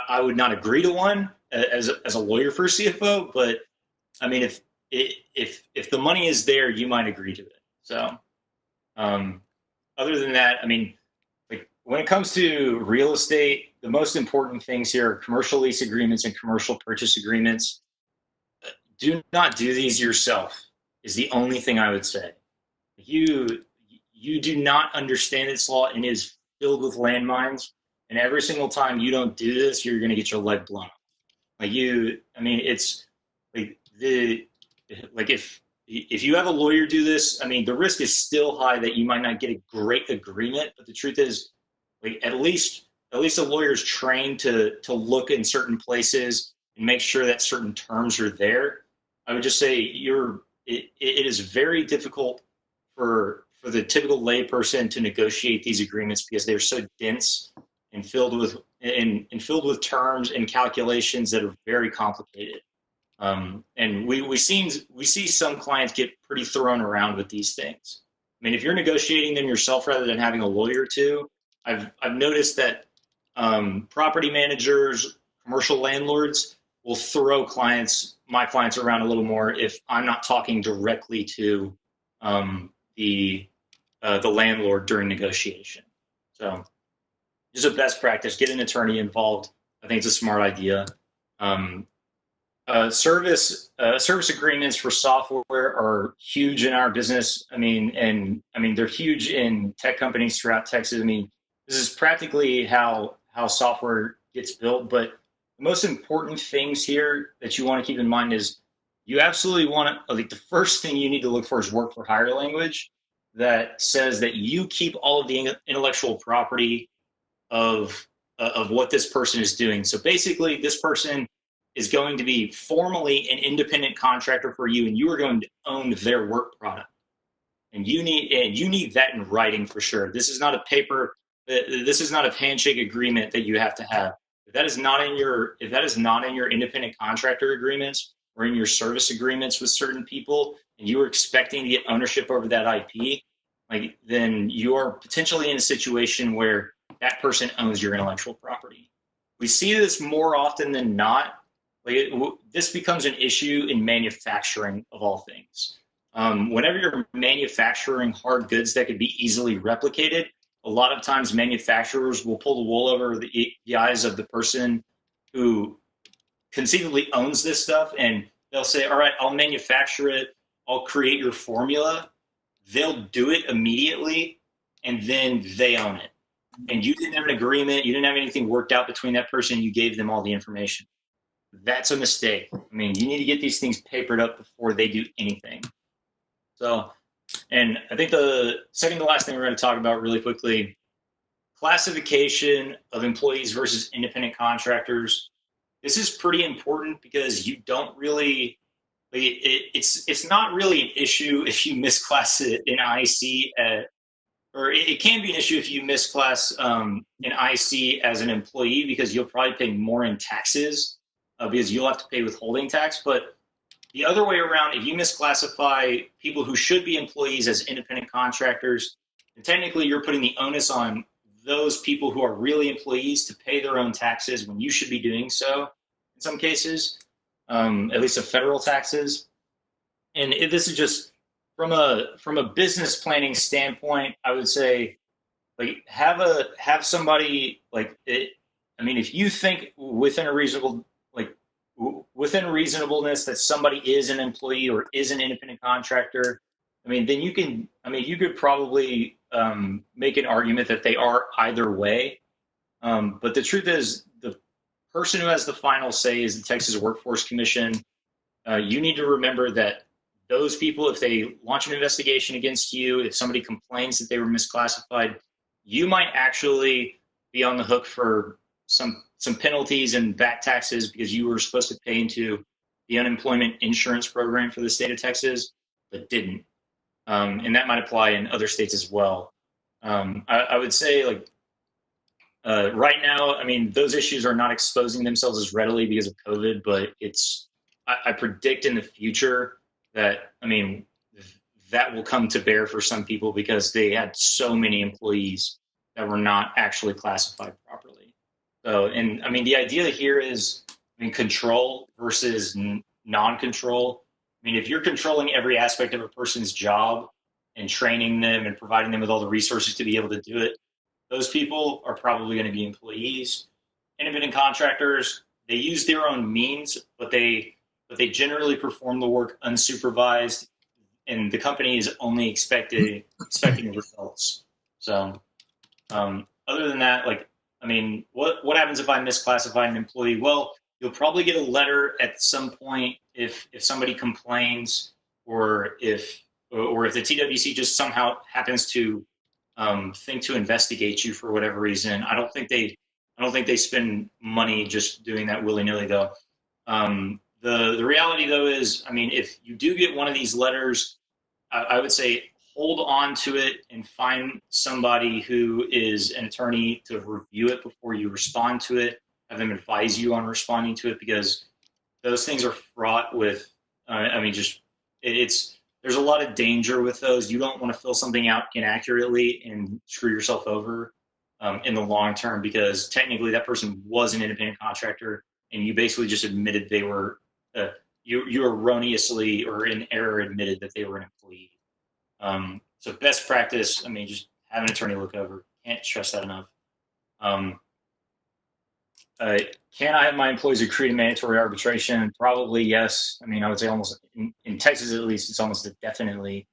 I would not agree to one as a lawyer for a CFO, but I mean, if the money is there, you might agree to it. So, other than that, I mean, like, when it comes to real estate, the most important things here are commercial lease agreements and commercial purchase agreements. Do not do these yourself is the only thing I would say. You do not understand this law, and it is filled with landmines. And every single time you don't do this, you're going to get your leg blown off. I mean, it's like if you have a lawyer do this, I mean, the risk is still high that you might not get a great agreement. But the truth is, like, at least a lawyer is trained to look in certain places and make sure that certain terms are there. I would just say it is very difficult for the typical layperson to negotiate these agreements because they're so dense and filled with and filled with terms and calculations that are very complicated. And we see some clients get pretty thrown around with these things. I mean, if you're negotiating them yourself rather than having a lawyer too, I've noticed that property managers, commercial landlords will throw my clients around a little more if I'm not talking directly to the landlord during negotiation. So just a best practice, get an attorney involved. I think it's a smart idea. Service agreements for software are huge in our business. I mean, they're huge in tech companies throughout Texas. I mean, this is practically how software gets built. But the most important things here that you want to keep in mind is you absolutely want to, like, the first thing you need to look for is work for hire language that says that you keep all of the intellectual property of what this person is doing. So basically, this person is going to be formally an independent contractor for you, and you are going to own their work product. And you need that in writing for sure. This is not a paper. This is not a handshake agreement that you have to have. If that is not in your independent contractor agreements or in your service agreements with certain people, and you are expecting to get ownership over that IP, like, then you are potentially in a situation where that person owns your intellectual property. We see this more often than not. This becomes an issue in manufacturing of all things. Whenever you're manufacturing hard goods that could be easily replicated, a lot of times manufacturers will pull the wool over the eyes of the person who conceivably owns this stuff, and they'll say, all right, I'll manufacture it, I'll create your formula. They'll do it immediately, and then they own it. And you didn't have an agreement, you didn't have anything worked out between that person, you gave them all the information. That's a mistake. I mean, you need to get these things papered up before they do anything. So, and I think the second to last thing we're going to talk about really quickly, classification of employees versus independent contractors. This is pretty important because you don't really, it's not really an issue if you misclass it in IC or it can be an issue if you misclass an IC as an employee, because you'll probably pay more in taxes because you'll have to pay withholding tax. But the other way around, if you misclassify people who should be employees as independent contractors, then technically you're putting the onus on those people who are really employees to pay their own taxes when you should be doing so in some cases, at least the federal taxes. And this is just from a business planning standpoint, I would say, like, have somebody, like, it, I mean, if you think within reasonableness that somebody is an employee or is an independent contractor, I mean, then you could probably make an argument that they are either way. But the truth is, the person who has the final say is the Texas Workforce Commission. You need to remember that those people, if they launch an investigation against you, if somebody complains that they were misclassified, you might actually be on the hook for some penalties and back taxes because you were supposed to pay into the unemployment insurance program for the state of Texas, but didn't. And that might apply in other states as well. I would say, like, right now, I mean, those issues are not exposing themselves as readily because of COVID, but I predict in the future that, I mean, that will come to bear for some people because they had so many employees that were not actually classified properly. So, and I mean, the idea here is, I mean, control versus non-control. I mean, if you're controlling every aspect of a person's job and training them and providing them with all the resources to be able to do it, those people are probably going to be employees. Independent contractors, they use their own means, but they generally perform the work unsupervised, and the company is only expecting results. So, other than that, like, I mean, what happens if I misclassify an employee? Well, you'll probably get a letter at some point if somebody complains, or if the TWC just somehow happens to think to investigate you for whatever reason. I don't think they spend money just doing that willy-nilly, though. The reality, though, is, I mean, if you do get one of these letters, I would say hold on to it and find somebody who is an attorney to review it before you respond to it. Have them advise you on responding to it, because those things are fraught with. Just it's there's a lot of danger with those. You don't want to fill something out inaccurately and screw yourself over in the long term, because technically that person was an independent contractor, and you basically just admitted they were. You erroneously or in error admitted that they were an employee. So best practice, just have an attorney look over. Can't stress that enough. Um, can I have my employees agree to mandatory arbitration? Probably yes. I would say almost in Texas at least, it's almost a definitely.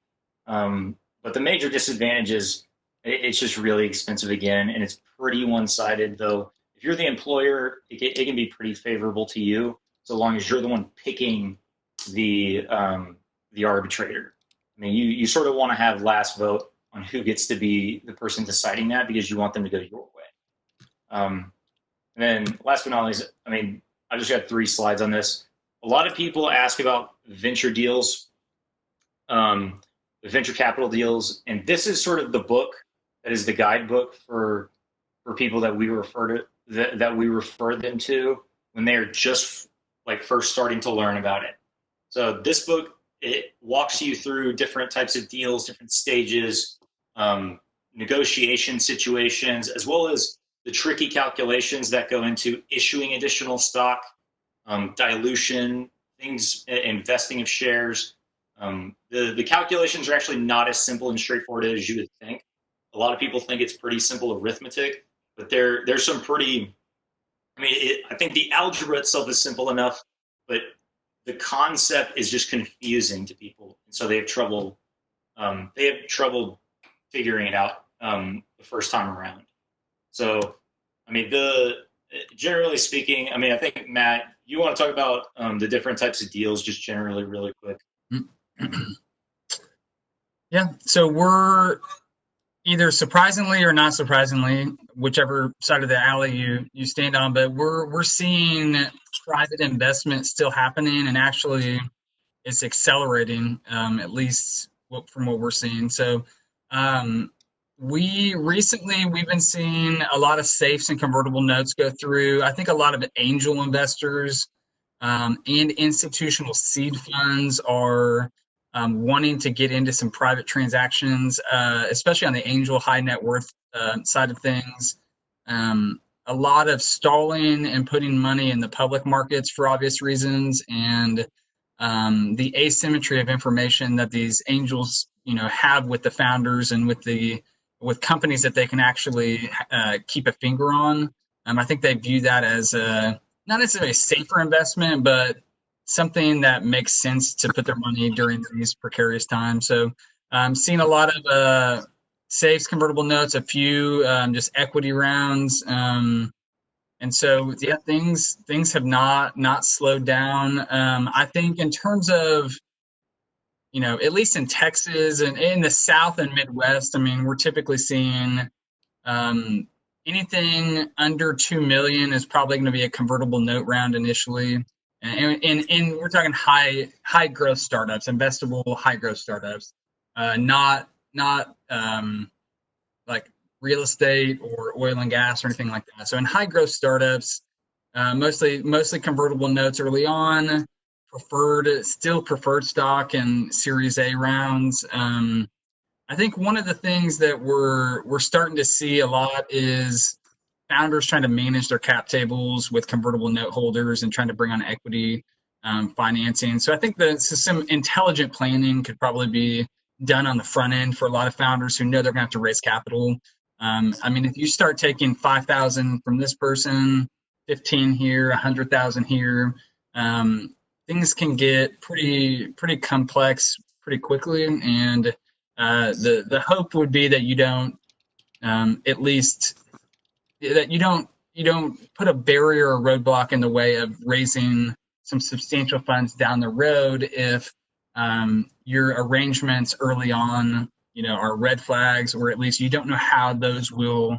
But the major disadvantage is it's just really expensive again, and it's pretty one-sided. Though if you're the employer, it can be pretty favorable to you, so long as you're the one picking the arbitrator. You sort of want to have last vote on who gets to be the person deciding that, because you want them to go your way. And then last but not least, I just got 3 slides on this. A lot of people ask about venture deals, venture capital deals, and this is sort of the book that is the guidebook for people that we refer them to when they are just like first starting to learn about it. So this book, it walks you through different types of deals, different stages, negotiation situations, as well as the tricky calculations that go into issuing additional stock, dilution, things, investing of shares. The calculations are actually not as simple and straightforward as you would think. A lot of people think it's pretty simple arithmetic, but there's some pretty. I think the algebra itself is simple enough, but the concept is just confusing to people, and so they have trouble. Figuring it out the first time around. So, generally speaking, I think, Matt, you want to talk about the different types of deals, just generally, really quick. Yeah. So we're either surprisingly or not surprisingly, whichever side of the alley you stand on, but we're seeing private investment still happening, and actually it's accelerating, at least from what we're seeing. So we've been seeing a lot of safes and convertible notes go through. I think a lot of angel investors and institutional seed funds are wanting to get into some private transactions, especially on the angel high net worth side of things. A lot of stalling and putting money in the public markets for obvious reasons, and the asymmetry of information that these angels, have with the founders and with companies that they can actually keep a finger on. I think they view that as not necessarily a safer investment, but something that makes sense to put their money during these precarious times. So I'm seeing a lot of safes, convertible notes, a few just equity rounds. And so, yeah, things have not slowed down. I think in terms of, at least in Texas and in the South and Midwest, we're typically seeing anything under 2 million is probably going to be a convertible note round initially. And we're talking high growth startups, investable high growth startups, not like real estate or oil and gas or anything like that. So in high growth startups, mostly convertible notes early on, preferred stock and Series A rounds. I think one of the things that we're starting to see a lot is founders trying to manage their cap tables with convertible note holders and trying to bring on equity financing. So I think that some intelligent planning could probably be done on the front end for a lot of founders who know they're going to have to raise capital. If you start taking 5,000 from this person, 15 here, 100,000 here, things can get pretty complex pretty quickly. And the hope would be that you don't you don't put a barrier or roadblock in the way of raising some substantial funds down the road if your arrangements early on, are red flags, or at least you don't know how those will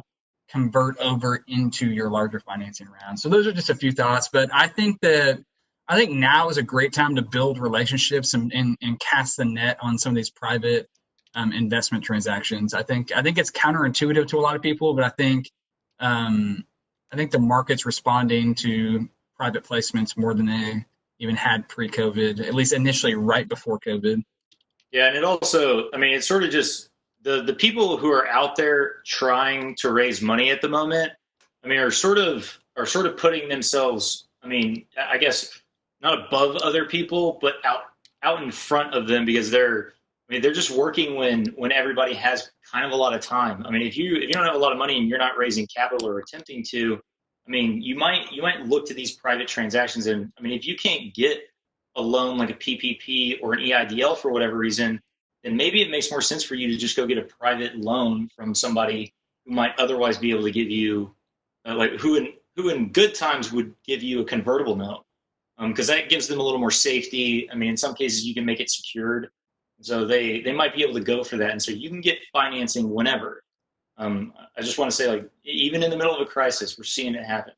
convert over into your larger financing round. So those are just a few thoughts, but I think now is a great time to build relationships and cast the net on some of these private investment transactions. I think it's counterintuitive to a lot of people, but I think the market's responding to private placements more than they even had pre-COVID, at least initially right before COVID. Yeah, and it also, I mean, it's sort of just the people who are out there trying to raise money at the moment. I mean, are sort of putting themselves. I mean, I guess not above other people, but out in front of them because they're. I mean, they're just working when everybody has kind of a lot of time. I mean, if you don't have a lot of money and you're not raising capital or attempting to, I mean, you might look to these private transactions, and I mean, if you can't get a loan like a PPP or an EIDL for whatever reason, then maybe it makes more sense for you to just go get a private loan from somebody who might otherwise be able to give you, like who in good times would give you a convertible note, because that gives them a little more safety. I mean, in some cases you can make it secured, so they might be able to go for that, and so you can get financing whenever. I just want to say, like, even in the middle of a crisis, we're seeing it happen.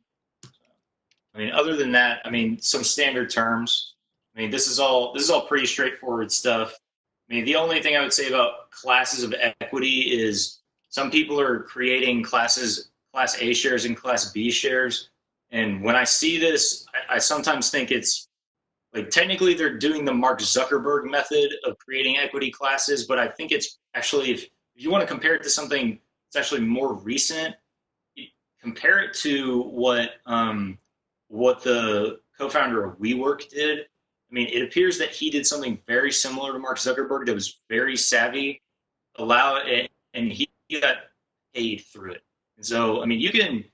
I mean, other than that, I mean, some standard terms. I mean, this is all pretty straightforward stuff. I mean, the only thing I would say about classes of equity is some people are creating classes, Class A shares and Class B shares. And when I see this, I sometimes think it's like technically they're doing the Mark Zuckerberg method of creating equity classes, but I think it's actually, if you want to compare it to something that's actually more recent, compare it to what the co-founder of WeWork did. I mean, it appears that he did something very similar to Mark Zuckerberg that was very savvy, allow it, and he got paid through it. And so, I mean, you can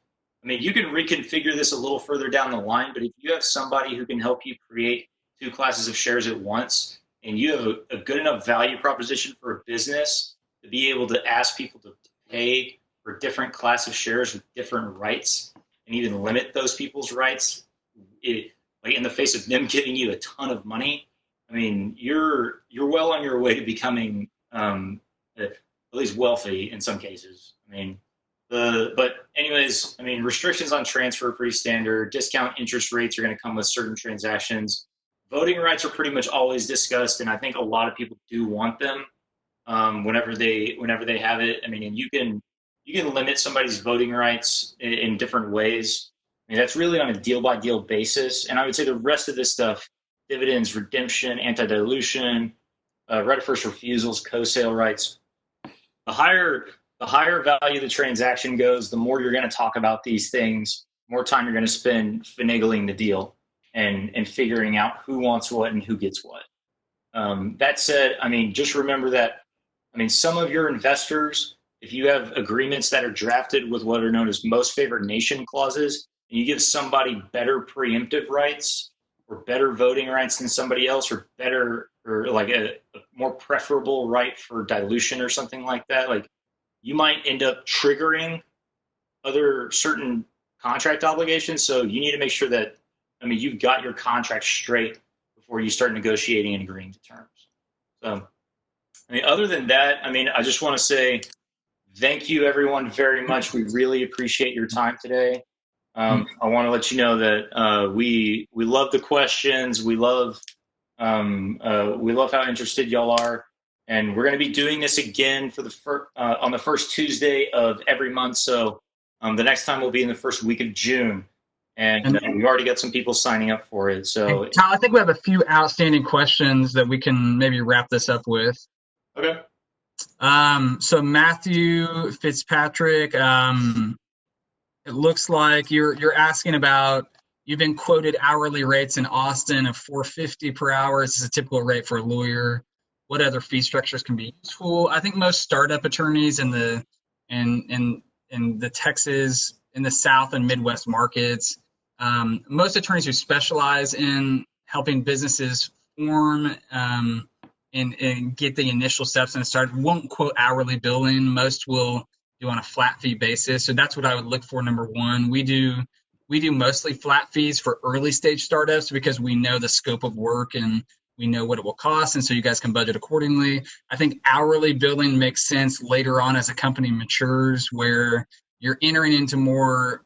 reconfigure this a little further down the line, but if you have somebody who can help you create two classes of shares at once, and you have a good enough value proposition for a business to be able to ask people to pay for different class of shares with different rights, and even limit those people's rights, like in the face of them giving you a ton of money, I mean, you're well on your way to becoming at least wealthy in some cases. I mean, but anyways, I mean, restrictions on transfer are pretty standard. Discount interest rates are going to come with certain transactions. Voting rights are pretty much always discussed, and I think a lot of people do want them whenever they have it. I mean, and you can limit somebody's voting rights in different ways. I mean, that's really on a deal by deal basis. And I would say the rest of this stuff, dividends, redemption, anti-dilution, right of first refusals, co-sale rights, the higher the higher value the transaction goes, the more you're going to talk about these things, more time you're going to spend finagling the deal and figuring out who wants what and who gets what. That said, I mean, just remember that, I mean, some of your investors, if you have agreements that are drafted with what are known as most favored nation clauses, and you give somebody better preemptive rights or better voting rights than somebody else, or better, or like a more preferable right for dilution or something like that, like you might end up triggering other certain contract obligations. So you need to make sure that, I mean, you've got your contract straight before you start negotiating and agreeing to terms. So, I mean, other than that, I mean, I just want to say thank you, everyone, very much. We really appreciate your time today. I want to let you know that we love the questions. We love how interested y'all are, and we're going to be doing this again for on the first Tuesday of every month. So the next time will be in the first week of June, and we've already got some people signing up for it. So, Kyle, I think we have a few outstanding questions that we can maybe wrap this up with. Okay. So Matthew Fitzpatrick, it looks like you're asking about, you've been quoted hourly rates in Austin of $450 per hour. This is a typical rate for a lawyer. What other fee structures can be useful? I think most startup attorneys in the Texas, in the South and Midwest markets, most attorneys who specialize in helping businesses form and get the initial steps and start won't quote hourly billing. Most will do on a flat fee basis. So that's what I would look for. Number one, we do mostly flat fees for early stage startups because we know the scope of work and we know what it will cost. And so you guys can budget accordingly. I think hourly billing makes sense later on as a company matures, where you're entering into more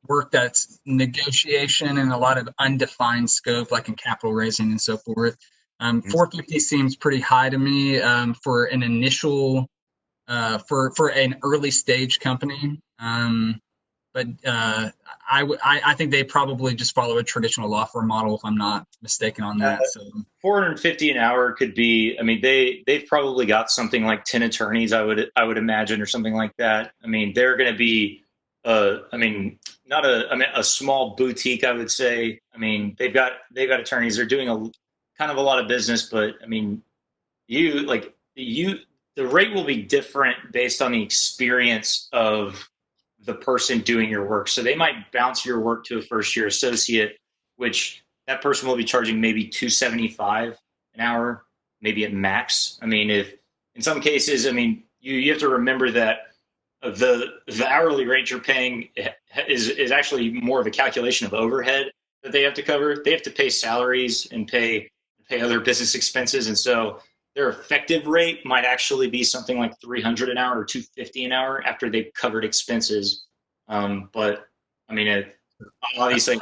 work that's negotiation and a lot of undefined scope, like in capital raising and so forth. 450 seems pretty high to me for an initial for an early stage company. But I think they probably just follow a traditional law firm model, if I'm not mistaken on Uh, that. So 450 an hour could be. I mean, they've probably got something like 10 attorneys. I would imagine, or something like that. I mean, they're going to be. I mean, not a. I mean, a small boutique. I would say. I mean, they've got attorneys. They're doing a kind of a lot of business, but I mean, the rate will be different based on the experience of the person doing your work. So they might bounce your work to a first year associate, which that person will be charging maybe 275 an hour, maybe at max. I mean, if in some cases, I mean, you have to remember that the hourly rate you're paying is actually more of a calculation of overhead that they have to cover. They have to pay salaries and pay other business expenses, and so their effective rate might actually be something like 300 an hour or 250 an hour after they've covered expenses. But I mean, obviously,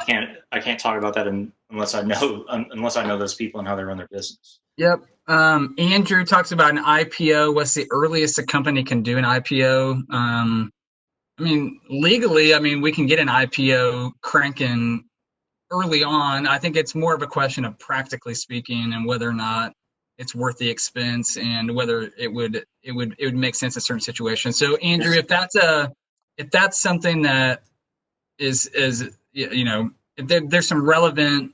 I can't talk about that unless I know those people and how they run their business. yep. Andrew talks about an IPO. What's the earliest a company can do an IPO? I mean, legally, I mean, we can get an IPO cranking early on. I think it's more of a question of practically speaking and whether or not it's worth the expense and whether it would make sense in certain situations. So Andrew, if that's something that is if there's some relevant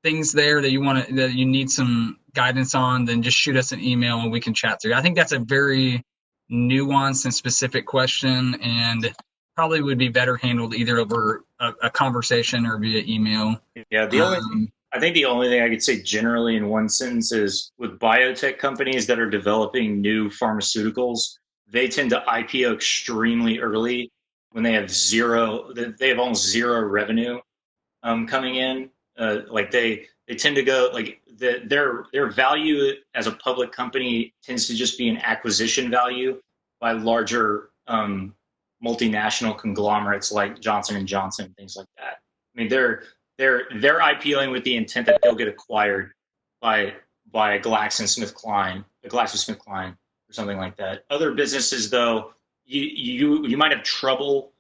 things there that you need some guidance on, then just shoot us an email and we can chat through. I think that's a very nuanced and specific question, and probably would be better handled either over a conversation or via email. Yeah, I think the only thing I could say generally in one sentence is with biotech companies that are developing new pharmaceuticals, they tend to IPO extremely early when they have almost zero revenue coming in. Like they tend to go like their value as a public company tends to just be an acquisition value by larger multinational conglomerates like Johnson and Johnson, things like that. I mean, they're IPOing with the intent that they'll get acquired by a GlaxoSmithKline or something like that. Other businesses, though, you might have trouble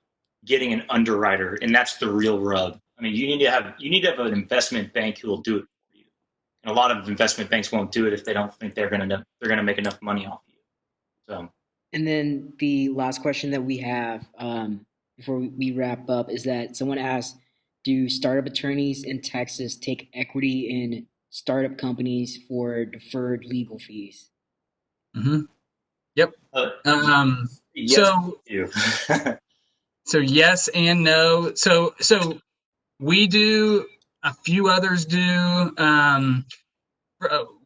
getting an underwriter, and that's the real rub. I mean, you need to have an investment bank who will do it for you, and a lot of investment banks won't do it if they don't think they're gonna make enough money off you. So And then the last question that we have before we wrap up is that someone asked, do startup attorneys in Texas take equity in startup companies for deferred legal fees? Mm-hmm. Yep. yes, So you. so yes and no. So we do. A few others do.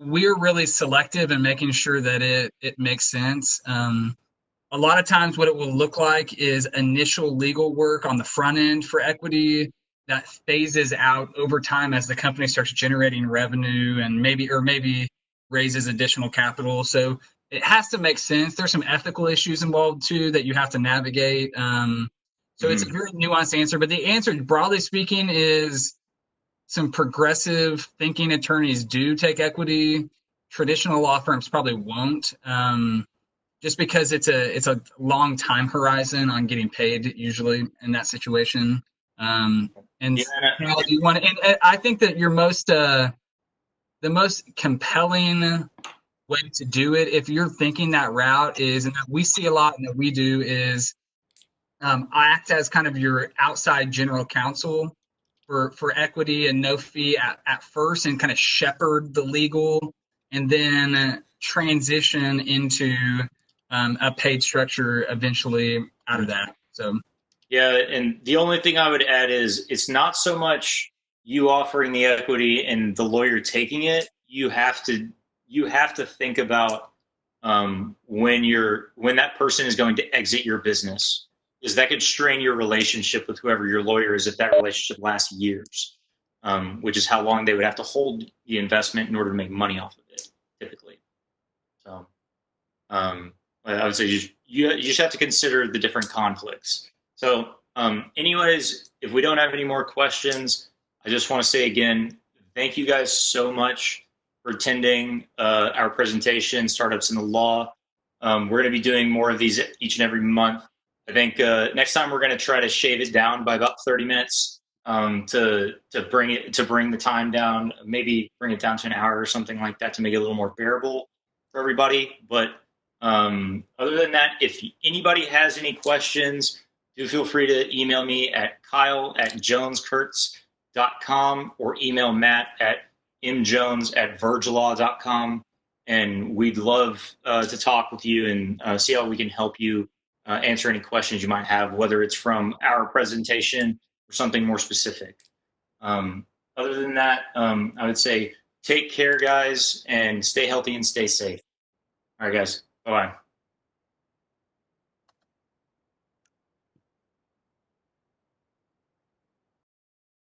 We're really selective in making sure that it makes sense. A lot of times what it will look like is initial legal work on the front end for equity that phases out over time as the company starts generating revenue and maybe raises additional capital. So it has to make sense. There's some ethical issues involved too that you have to navigate. So it's a very nuanced answer, but the answer, broadly speaking, is some progressive thinking attorneys do take equity. Traditional law firms probably won't. Just because it's a long time horizon on getting paid usually in that situation. And Yeah, you want to, and I think that the most compelling way to do it, if you're thinking that route, is, and that we see a lot and that we do, is act as kind of your outside general counsel for equity and no fee at first, and kind of shepherd the legal, and then transition into a paid structure eventually out of that. So yeah, and the only thing I would add is it's not so much you offering the equity and the lawyer taking it. You have to think about when that person is going to exit your business, because that could strain your relationship with whoever your lawyer is if that relationship lasts years, which is how long they would have to hold the investment in order to make money off of it, typically. So I would say you just have to consider the different conflicts. So, anyways, if we don't have any more questions, I just want to say again, thank you guys so much for attending our presentation, Startups in the Law. We're going to be doing more of these each and every month. I think next time we're going to try to shave it down by about 30 minutes to bring the time down, maybe bring it down to an hour or something like that to make it a little more bearable for everybody. But other than that, if anybody has any questions, do feel free to email me at kyle@joneskurtz.com or email Matt at mjones@virgilaw.com. And we'd love to talk with you and see how we can help you answer any questions you might have, whether it's from our presentation or something more specific. Other than that, I would say take care, guys, and stay healthy and stay safe. All right, guys. Bye-bye.